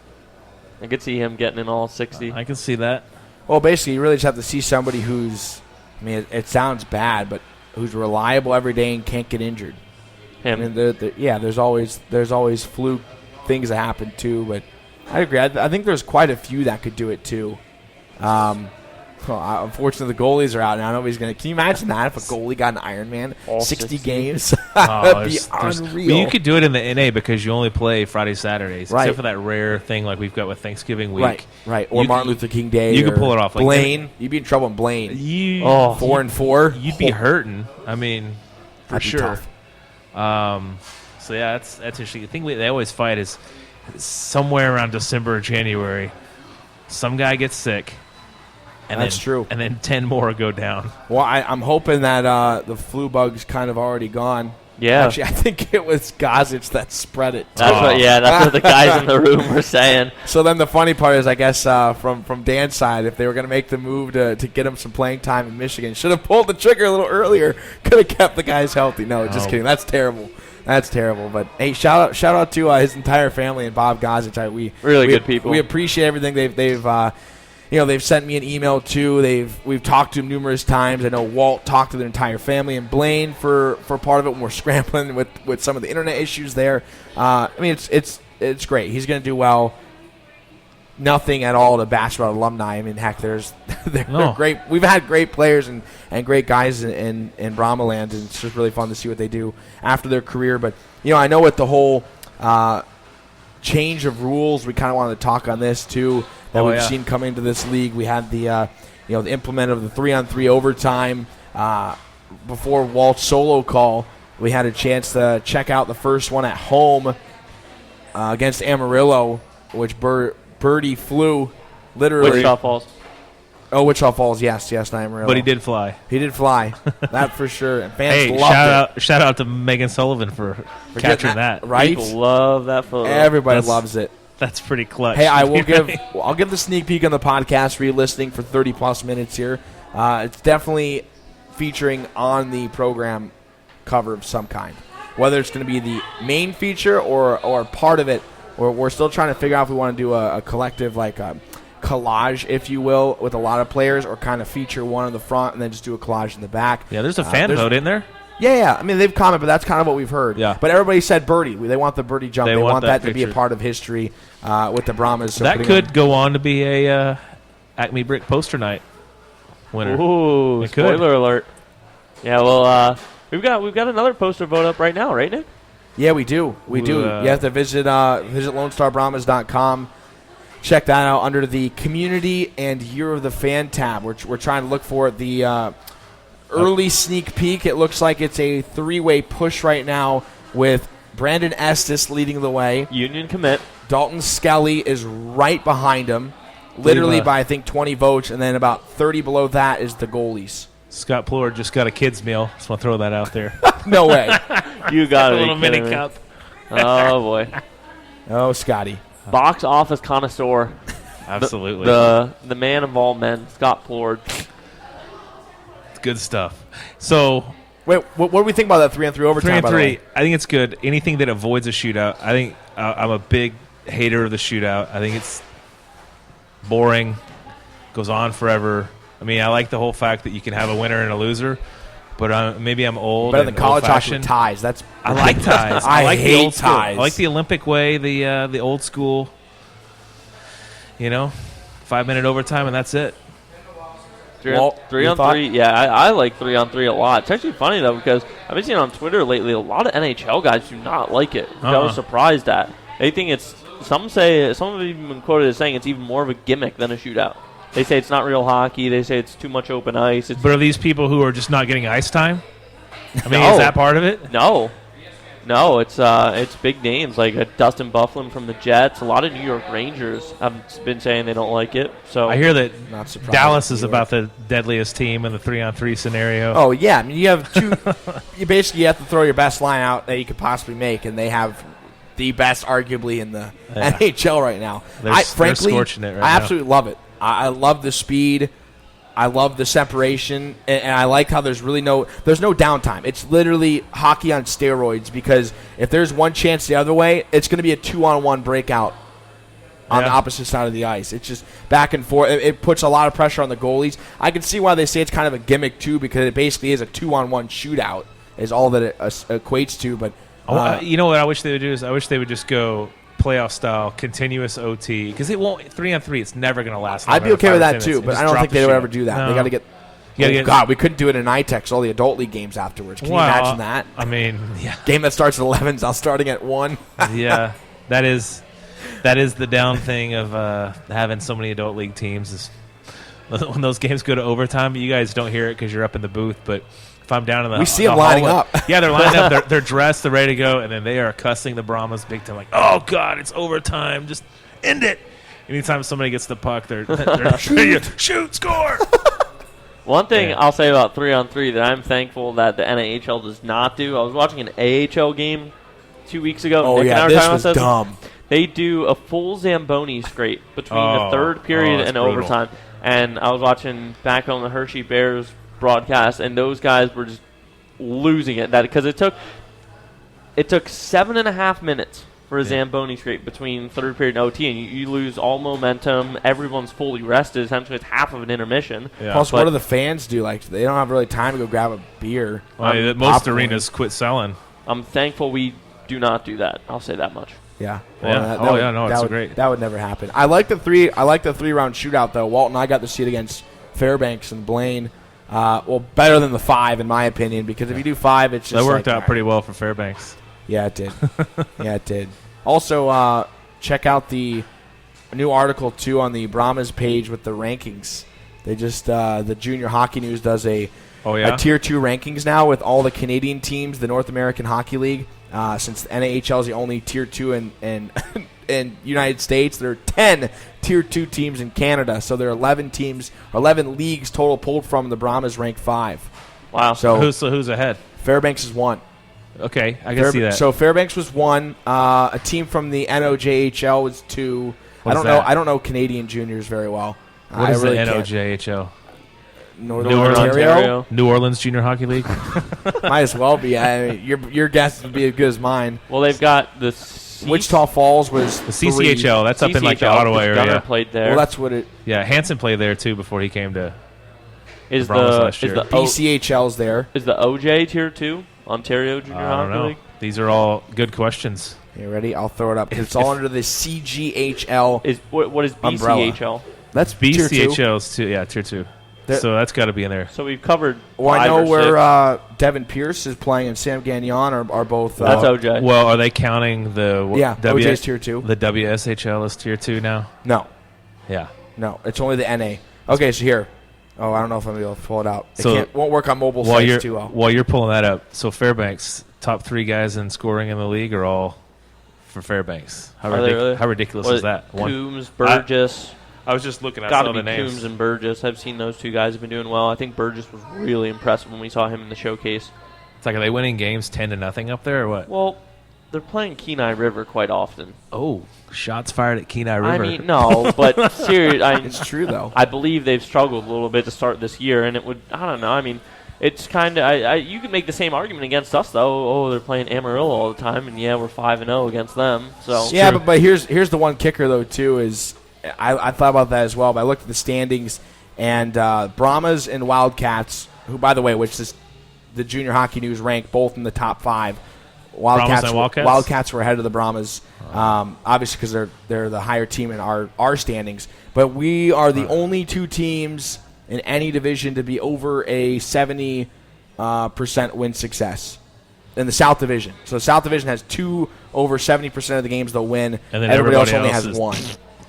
getting in all 60.
I can see that.
Well, basically, you really just have to see somebody who's, I mean, it sounds bad, but who's reliable every day and can't get injured.
Him.
I mean, there's always fluke things that happen too, but I agree. I think there's quite a few that could do it too. Unfortunately, the goalies are out now. Nobody's going to. Can you imagine that if a goalie got an Ironman?
All
60
60
games? That'd be unreal.
Well, you could do it in the NA because you only play Friday, Saturdays.
Right.
Except for that rare thing like we've got with Thanksgiving week.
Right. Or Martin Luther King Day.
You could pull it off. Like
Blaine. You'd be in trouble in Blaine. 4-4.
You'd be hurting. I mean, for
That'd be
sure.
tough.
So, yeah, that's interesting. The thing they always fight is somewhere around December or January, some guy gets sick. And
That's true.
And then 10 more go down.
Well, I'm hoping that the flu bug's kind of already gone.
Yeah.
Actually, I think it was Gozic that spread it.
That's what the guys in the room were saying.
So then the funny part is, I guess, from Dan's side, if they were going to make the move to get him some playing time in Michigan, should have pulled the trigger a little earlier. Could have kept the guys healthy. No, just kidding. That's terrible. That's terrible. But, hey, shout out to his entire family and Bob Gozic. We
good people.
We appreciate everything they've sent me an email too. We've talked to him numerous times. I know Walt talked to their entire family and Blaine for part of it when we're scrambling with some of the internet issues there. I mean, it's great. He's going to do well. Nothing at all to bash about alumni. I mean, heck, they're great. We've had great players and great guys in Brahmaland, and it's just really fun to see what they do after their career. But I know with the whole change of rules, we kind of wanted to talk on this too. That we've seen come into this league. We had the the implement of the 3-on-3 overtime before Walt's solo call. We had a chance to check out the first one at home against Amarillo, which Birdie flew literally.
Wichita Falls.
Oh, Wichita Falls, yes, not Amarillo.
But he did fly.
He did fly, that for sure. And fans
hey,
loved it.
Shout out to Megan Sullivan for capturing that.
Right?
People love that photo.
Everybody loves it.
That's pretty clutch.
Hey, I'll give the sneak peek on the podcast for you listening for 30-plus minutes here. It's definitely featuring on the program cover of some kind. Whether it's going to be the main feature or part of it, or we're still trying to figure out if we want to do a collective, like a collage, if you will, with a lot of players, or kind of feature one on the front and then just do a collage in the back.
Yeah, there's a fan vote in there.
Yeah. I mean, they've commented, but that's kind of what we've heard.
Yeah.
But everybody said Birdie. They want the Birdie jump. They want that to be a
picture.
part of history with the Brahmas. So
that could go on to be a Acme Brick poster night winner.
Ooh,
it
spoiler
could.
alert. Yeah, well, we've got another poster vote up right now, right, Nick?
Yeah, we do. We do. You have to visit LoneStarBrahmas.com. Check that out under the Community and Year of the Fan tab. We're trying to look for the early sneak peek. It looks like it's a three-way push right now with Brandon Estes leading the way.
Union commit.
Dalton Skelly is right behind him, literally by, I think, 20 votes, and then about 30 below that is the goalies.
Scott Plord just got a kid's meal. Just want to throw that out there.
No way.
You got
a
it.
little mini cup.
Oh, boy.
Oh, Scotty.
Box office connoisseur.
Absolutely.
The man of all men, Scott Plord.
It's good stuff. So,
wait, what do we think about that 3-on-3 overtime?
3-on-3. I think it's good. Anything that avoids a shootout. I think I'm a big hater of the shootout. I think it's boring, goes on forever. I mean, I like the whole fact that you can have a winner and a loser, But maybe I'm old.
Better than
and
college hockey
old-fashioned.
with ties.
I like ties.
I
like
hate
the old school.
ties.
I like the Olympic way, the old school. 5-minute overtime and that's it.
Three on three. Yeah, I like 3-on-3 a lot. It's actually funny, though, because I've been seeing on Twitter lately a lot of NHL guys do not like it, which I was surprised at. They think it's, some have even been quoted as saying it's even more of a gimmick than a shootout. They say it's not real hockey. They say it's too much open ice.
But are these people who are just not getting ice time? I mean, is that part of it?
No, it's big names like Dustin Byfuglien from the Jets. A lot of New York Rangers have been saying they don't like it. So
I hear that
not
Dallas is about the deadliest team in the 3-on-3 scenario.
Oh yeah, I mean you have two. you have to throw your best line out that you could possibly make, and they have the best, arguably, in the NHL right now.
They're scorching it right
I absolutely love it. I love the speed. I love the separation, and I like how there's no downtime. It's literally hockey on steroids, because if there's one chance the other way, it's going to be a 2-on-1 breakout on the opposite side of the ice. It's just back and forth. It puts a lot of pressure on the goalies. I can see why they say it's kind of a gimmick, too, because it basically is a 2-on-1 shootout is all that it equates to. But
you know what I wish they would do is I wish they would just go playoff style, continuous OT, because it won't 3-on-3. It's never going to last.
I'd be okay with that too, but I don't think they would ever do that.
No.
They got to get. God, we couldn't do it in ITEX. All the adult league games afterwards. Can you imagine that?
I mean, yeah.
Game that starts at 11, now starting at 1.
Yeah, that is the down thing of having so many adult league teams. Is when those games go to overtime, you guys don't hear it because you're up in the booth, but. If I'm down in the
we see them lining up.
Yeah, they're lining up. They're dressed. They're ready to go, and then they are cussing the Brahmas big time. Like, oh God, it's overtime. Just end it. Anytime somebody gets the puck, they're shoot, score.
One thing I'll say about 3-on-3 that I'm thankful that the NAHL does not do. I was watching an AHL game 2 weeks ago.
Oh,
Nick
yeah, this was dumb.
They do a full Zamboni scrape between the third period and
brutal.
overtime. And I was watching back on the Hershey Bears broadcast, and those guys were just losing it. Because it took 7.5 minutes for a Zamboni scrape between third period and OT, and you lose all momentum. Everyone's fully rested. Essentially, it's half of an intermission.
Yeah. Plus, what do the fans do? Like, they don't have really time to go grab a beer.
Most arenas quit selling.
I'm thankful we do not do that. I'll say that much.
Yeah.
It's great.
That would never happen. I like the 3-round shootout though. Walt and I got to see it against Fairbanks and Blaine. Better than the 5 in my opinion, because if you do 5, it's just
that worked out pretty well for Fairbanks.
Yeah, it did. It did. Also, check out the new article too on the Brahmas page with the rankings. They just the Junior Hockey News does a Tier 2 rankings now with all the Canadian teams, the North American Hockey League. Since the NHL is the only Tier 2 in United States, there are 10 Tier 2 teams in Canada. So there are 11 teams, 11 leagues total pulled from. The Brahmas rank 5.
Wow.
So who's ahead?
Fairbanks is 1.
Okay, I can see that.
So Fairbanks was 1. A team from the NOJHL was 2. I don't know Canadian juniors very well.
What is the NOJHL?
Northern Ontario?
New Orleans Junior Hockey League?
Might as well be. Your guess would be as good as mine.
Well, they've got the
Wichita Falls was
the CCHL. That's up in like the Ottawa area.
Gunner played there.
Well, that's what it.
Yeah, Hansen played there too before he came to.
Is the
BCHL's there?
Is the OJ Tier 2 Ontario Junior Hockey League?
These are all good questions.
You ready? I'll throw it up. It's all under the CGHL.
What is BCHL?
That's
BCHL's too. Yeah, Tier 2. So that's got to be in there.
So we've covered.
Well, I know where Devin Pierce is playing and Sam Gagnon are both.
That's OJ.
Well, are they counting the
OJ's Tier 2?
The WSHL is Tier 2 now?
No.
Yeah.
No, it's only the NA. Okay, so here. Oh, I don't know if I'm going to be able to pull it out. It won't work on mobile sites too well.
While you're pulling that up, so Fairbanks, top 3 guys in scoring in the league are all for Fairbanks. How ridiculous is that?
Coombs, Burgess.
I was just looking at
some
of the names.
Coombs and Burgess. I've seen those 2 guys have been doing well. I think Burgess was really impressive when we saw him in the showcase.
It's like, are they winning games 10-0 up there or what?
Well, they're playing Kenai River quite often.
Oh, shots fired at Kenai River.
I mean, no, but seriously,
it's true though.
I believe they've struggled a little bit to start this year, and it would. I don't know. I mean, it's kind of. You could make the same argument against us though. Oh, they're playing Amarillo all the time, and we're 5-0 against them. So
yeah, but here's the one kicker though too is. I thought about that as well, but I looked at the standings, and Brahmas and Wildcats, who, by the way, which this the Junior Hockey News ranked both in the top 5.
Wildcats?
Wildcats were ahead of the Brahmas, obviously because they're the higher team in our standings. But we are the only 2 teams in any division to be over a 70% win success in the South Division. So the South Division has 2 over 70% of the games they'll win.
And then
everybody else only
else
has
is
1.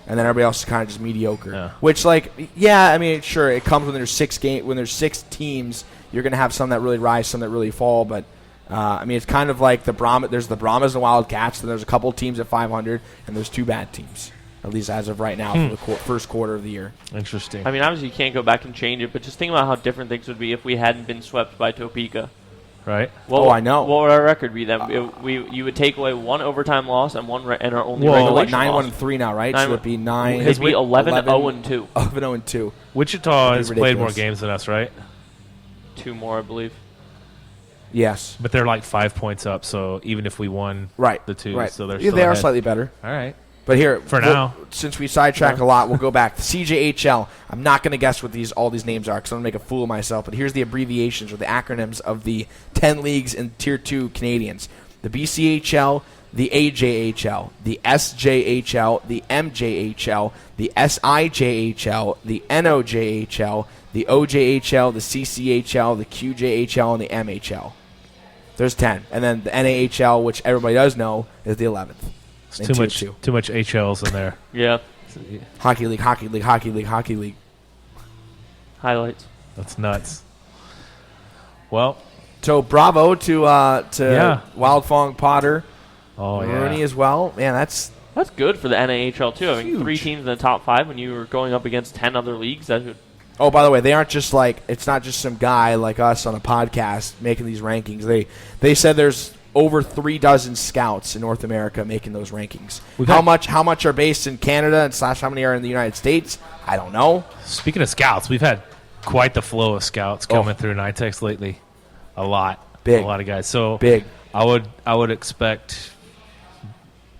And then everybody else is kind of just mediocre.
Yeah.
Which, like, yeah, I mean, sure, it comes when there's 6 teams. You're going to have some that really rise, some that really fall. But, I mean, it's kind of like there's the Brahmas and Wildcats, and there's a couple teams at 500, and there's 2 bad teams, at least as of right now for the first quarter of the year.
Interesting.
I mean, obviously you can't go back and change it, but just think about how different things would be if we hadn't been swept by Topeka.
Right?
I know.
What would our record be then? You would take away 1 overtime loss and and our only
Like
regulation loss.
9-1-3 now, right? So it'd be 9.
It'd be 11-0-2.
11-0-2.
Wichita has played more
ridiculous.
games than us, right?
2 more, I believe.
Yes.
But they're like 5 points up, so even if we won the 2,
right.
so they're
Yeah,
still
they are
ahead.
slightly better.
All right.
But here,
now.
since we sidetrack a lot, we'll go back. The CJHL, I'm not going to guess what all these names are because I'm going to make a fool of myself, but here's the abbreviations or the acronyms of the 10 leagues in Tier 2 Canadians. The BCHL, the AJHL, the SJHL, the MJHL, the SIJHL, the NOJHL, the OJHL, the CCHL, the QJHL, and the MHL. There's 10. And then the NAHL, which everybody does know, is the 11th.
It's too much HLs in there.
Yeah.
Hockey League, Hockey League, Hockey League, Hockey League.
Highlights.
That's nuts. Well,
so bravo to Wildfong, Potter, Rooney as well. Man, that's
good for the NAHL too. I mean,
huge.
3 teams in the top 5 when you were going up against 10 other leagues.
Oh, by the way, they aren't just it's not just some guy like us on a podcast making these rankings. They said there's over 36 scouts in North America making those rankings. How much are based in Canada and / how many are in the United States? I don't know.
Speaking of scouts, we've had quite the flow of scouts coming through NITEX lately. A lot.
Big.
A lot of guys. So
big.
I would expect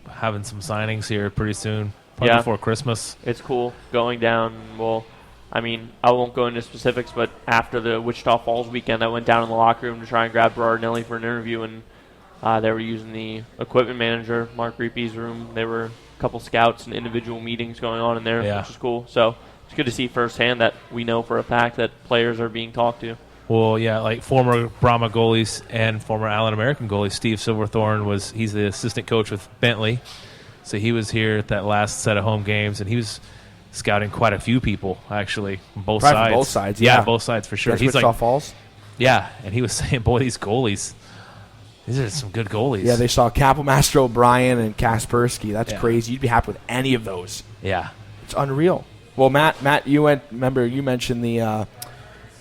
having some signings here pretty soon, probably before Christmas.
It's cool going down. Well, I mean, I won't go into specifics, but after the Wichita Falls weekend, I went down in the locker room to try and grab Berardinelli for an interview, and they were using the equipment manager, Mark Reepe's room. There were a couple scouts and individual meetings going on in there, which is cool. So it's good to see firsthand that we know for a fact that players are being talked to.
Well, yeah, like former Brahma goalies and former Allen American goalie Steve Silverthorne he's the assistant coach with Bentley. So he was here at that last set of home games, and he was scouting quite a few people, actually, on both sides.
From both sides,
yeah. Both sides for sure.
That's
He's
Wichita Falls?
Yeah, and he was saying, boy, these goalies, these are some good goalies.
Yeah, they saw Kapellmaster O'Brien and Kaspersky. That's crazy. You'd be happy with any of those.
Yeah.
It's unreal. Well, Matt, you mentioned the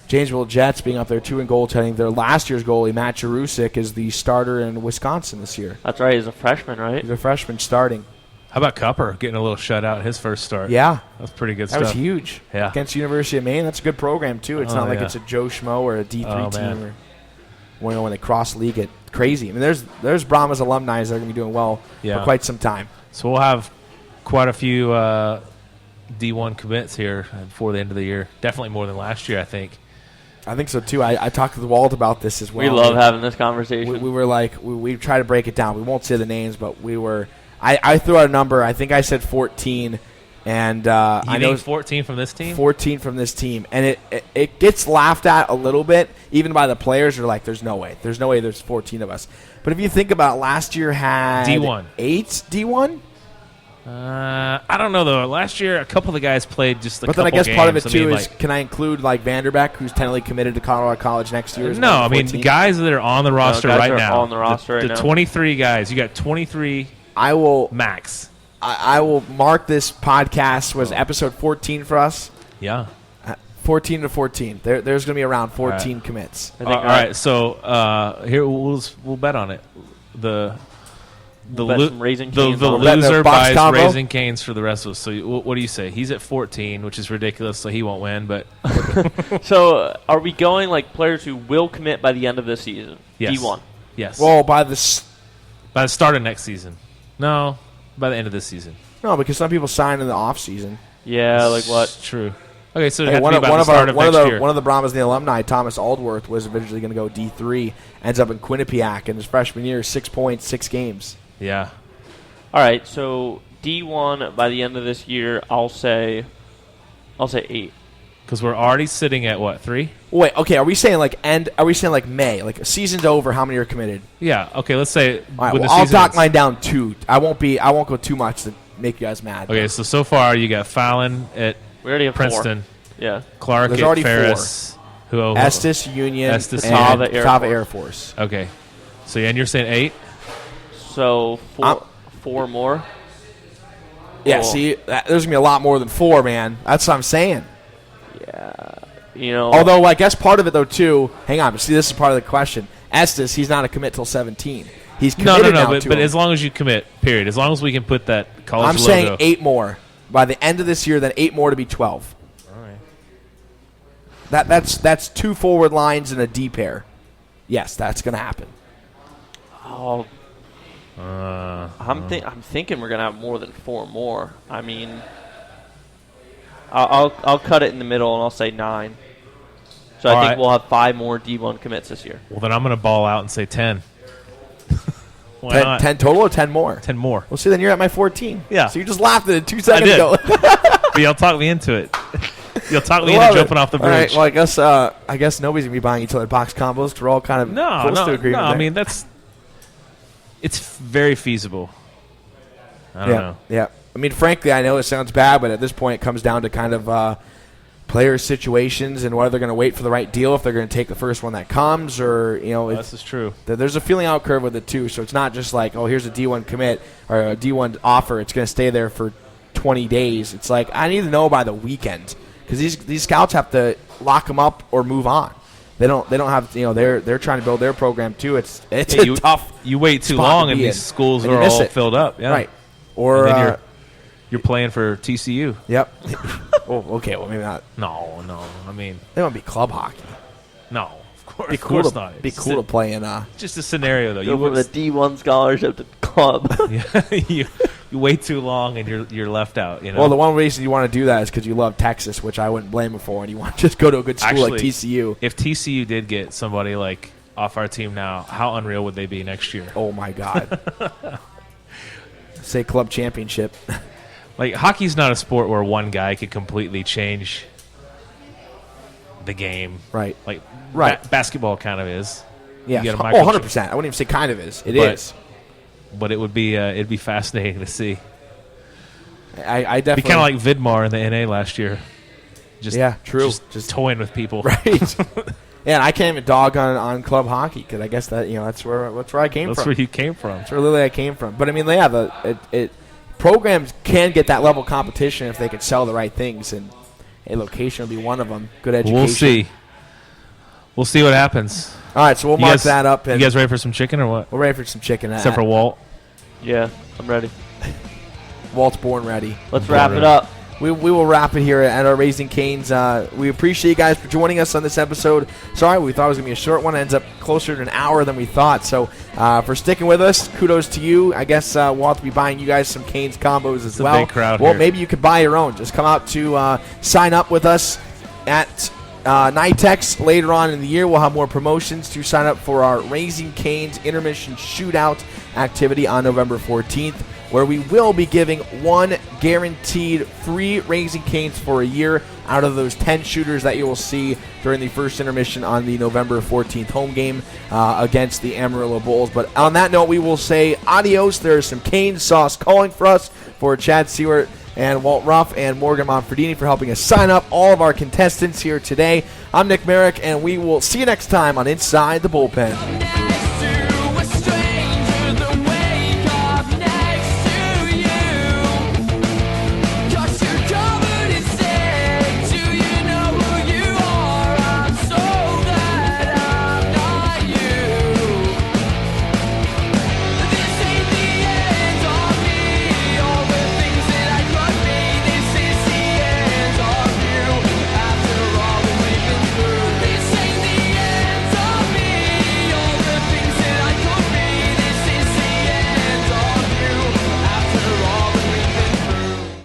Janesville Jets being up there, too, in goaltending. Their last year's goalie, Matt Jarusik, is the starter in Wisconsin this year.
That's right. He's a freshman, right?
He's a freshman starting.
How about Cupper getting a little shutout in his first start?
Yeah.
That's pretty good
That
stuff.
was huge.
Yeah.
Against University of Maine. That's a good program, too. It's not like it's a Joe Schmo or a D3 team. Or when they cross-league it. Crazy. I mean, there's Brahmas alumni that are going to be doing well for quite some time.
So we'll have quite a few D1 commits here before the end of the year. Definitely more than last year, I think.
I think so, too. I talked to Walt about this as well.
We love having this conversation.
We were like, we try to break it down. We won't say the names, but we were – I threw out a number. I think I said 14. And I know
14 from this team?
14 from this team. And it gets laughed at a little bit, even by the players. They're like, there's no way. There's no way there's 14 of us. But if you think about it, last year had
D1.
8 D1?
I don't know, though. Last year, a couple of the guys played just a couple
games. But then I guess part of it, too, is
like,
can I include like Vanderbeck, who's technically committed to Colorado College next year?
No, I mean, the guys that are on the roster right now.
On the roster right now.
The 23 guys. You got 23 max.
I will mark this podcast was episode 14 for us.
Yeah.
14 to 14. There's going to be around 14 commits.
All right. So here we'll bet on it. The loser buys Raising Canes for the rest of us. So what do you say? He's at 14, which is ridiculous, so he won't win. But
so are we going like players who will commit by the end of this season?
Yes.
D1.
Yes.
Well, by the
start of next season. No, by the end of this season.
No, because some people sign in the off season.
Yeah, like what?
True. Okay, so it
Hey,
had to
one
be
of
about
one
the
of
start
our
of
one of
next
the
year.
one of the Brahmas and the alumni, Thomas Aldworth, was originally going to go D3. Ends up in Quinnipiac in his freshman year, 6 points, 6 games.
Yeah.
All right, so D1 by the end of this year, I'll say 8.
Because we're already sitting at, what, 3?
Wait, okay, are we saying like May? Like season's over, how many are committed?
Yeah, okay, let's say
All right,
when
well,
the
I'll
season
dock
ends.
mine down 2. I won't go too much to make you guys mad.
Okay, so far you got Fallon at
We already have
Princeton,
4. Yeah.
Clark
There's
at
already
Ferris. Who?
Estes, Union,
Estes,
and
Tava Air
Tava
Force.
Air Force.
Okay. So, and you're saying 8?
So 4 more.
Yeah,
Cool.
see, there's going to be a lot more than 4, man. That's what I'm saying.
Yeah. You know.
Although, I guess part of it, though, too, hang on, but see, this is part of the question. Estes, he's not a commit till 17. He's committed now to
but
him.
as long as you commit, period. As long as we can put that college
I'm
logo.
saying 8 more. By the end of this year, then 8 more to be 12.
All right.
That's 2 forward lines and a D pair. Yes, that's going to happen.
Oh, I'm thinking we're gonna have more than 4 more. I mean, I'll cut it in the middle and I'll say 9. So
All
I think
right.
we'll have 5 more D1 commits this year.
Well, then I'm going to ball out and say 10. Why
10,
not?
10 total or 10 more?
10 more.
Well, see, then you're at my 14.
Yeah.
So you just laughed at it 2 seconds
did.
ago.
But you'll talk me into it. You'll talk me
Love
into
it.
jumping off the
All right,
bridge.
well, I guess nobody's going to be buying each other box combos because we're all kind of close to agreement
I
there.
mean, it's very feasible. I don't know.
Yeah. I mean, frankly, I know it sounds bad, but at this point, it comes down to kind of player situations and whether they're going to wait for the right deal, if they're going to take the first one that comes, or
This is true.
there's a feeling out curve with it too. So it's not just like, oh, here's a D1 commit or a D1 offer. It's going to stay there for 20 days. It's like I need to know by the weekend because these scouts have to lock them up or move on. They don't have they're trying to build their program too. It's tough.
You wait too
spot to
long,
be
and
in.
these schools
And you
are
miss
all
it.
filled up. Yeah.
Right. Or
And then you're playing for TCU.
yep. Oh, okay. Well, maybe not.
No. I mean,
They want to be club hockey.
no. Of course,
Be
of
cool.
course not.
Be
It's
cool to play in.
just a scenario though.
Go from the D1 scholarship to club.
you wait too long and you're left out.
Well, the one reason you want to do that is because you love Texas, which I wouldn't blame you for, and you want to just go to a good school like
Actually,
TCU.
If TCU did get somebody like off our team now, how unreal would they be next year?
Oh my God. Say club championship.
Like, hockey's not a sport where one guy could completely change the game.
Right.
Like,
Right.
basketball kind of is.
Yeah.
You get a
Oh,
microchip.
100%. I wouldn't even say kind of is. It
But-
is.
But it would be it'd be fascinating to see.
I
It'd be
definitely.
kind of like Vidmar in the NA last year. Just
Yeah, true.
Just
Just-
toying with people.
Right. Yeah, and I can't even dog on club hockey because I guess that that's where I came
That's
from.
where you came from.
That's where literally I came from. But I mean, yeah, programs can get that level of competition if they can sell the right things, and a location will be one of them. Good education.
We'll see. We'll see what happens.
All right, so we'll
You
mark
guys-
that up. And
You guys ready for some chicken or what?
we're ready for some chicken.
Except for Walt.
Yeah, I'm ready.
Walt's born ready.
Let's wrap it up.
We will wrap it here at our Raising Canes. We appreciate you guys for joining us on this episode. Sorry, we thought it was going to be a short one. It ends up closer to an hour than we thought. So for sticking with us, kudos to you. I guess we'll have to be buying you guys some Canes combos as
a
well.
big crowd
Well,
here.
maybe you could buy your own. Just come out to sign up with us at NITEX later on in the year. We'll have more promotions to sign up for our Raising Canes Intermission Shootout activity on November 14th, where we will be giving one guaranteed free Raising Canes for a year out of those 10 shooters that you will see during the first intermission on the November 14th home game against the Amarillo Bulls. But on that note, we will say adios. There's some Canes sauce calling for us for Chad Siewert and Walt Ruff and Morgan Monfredini for helping us sign up all of our contestants here today. I'm Nick Marek, and we will see you next time on Inside the Bullpen.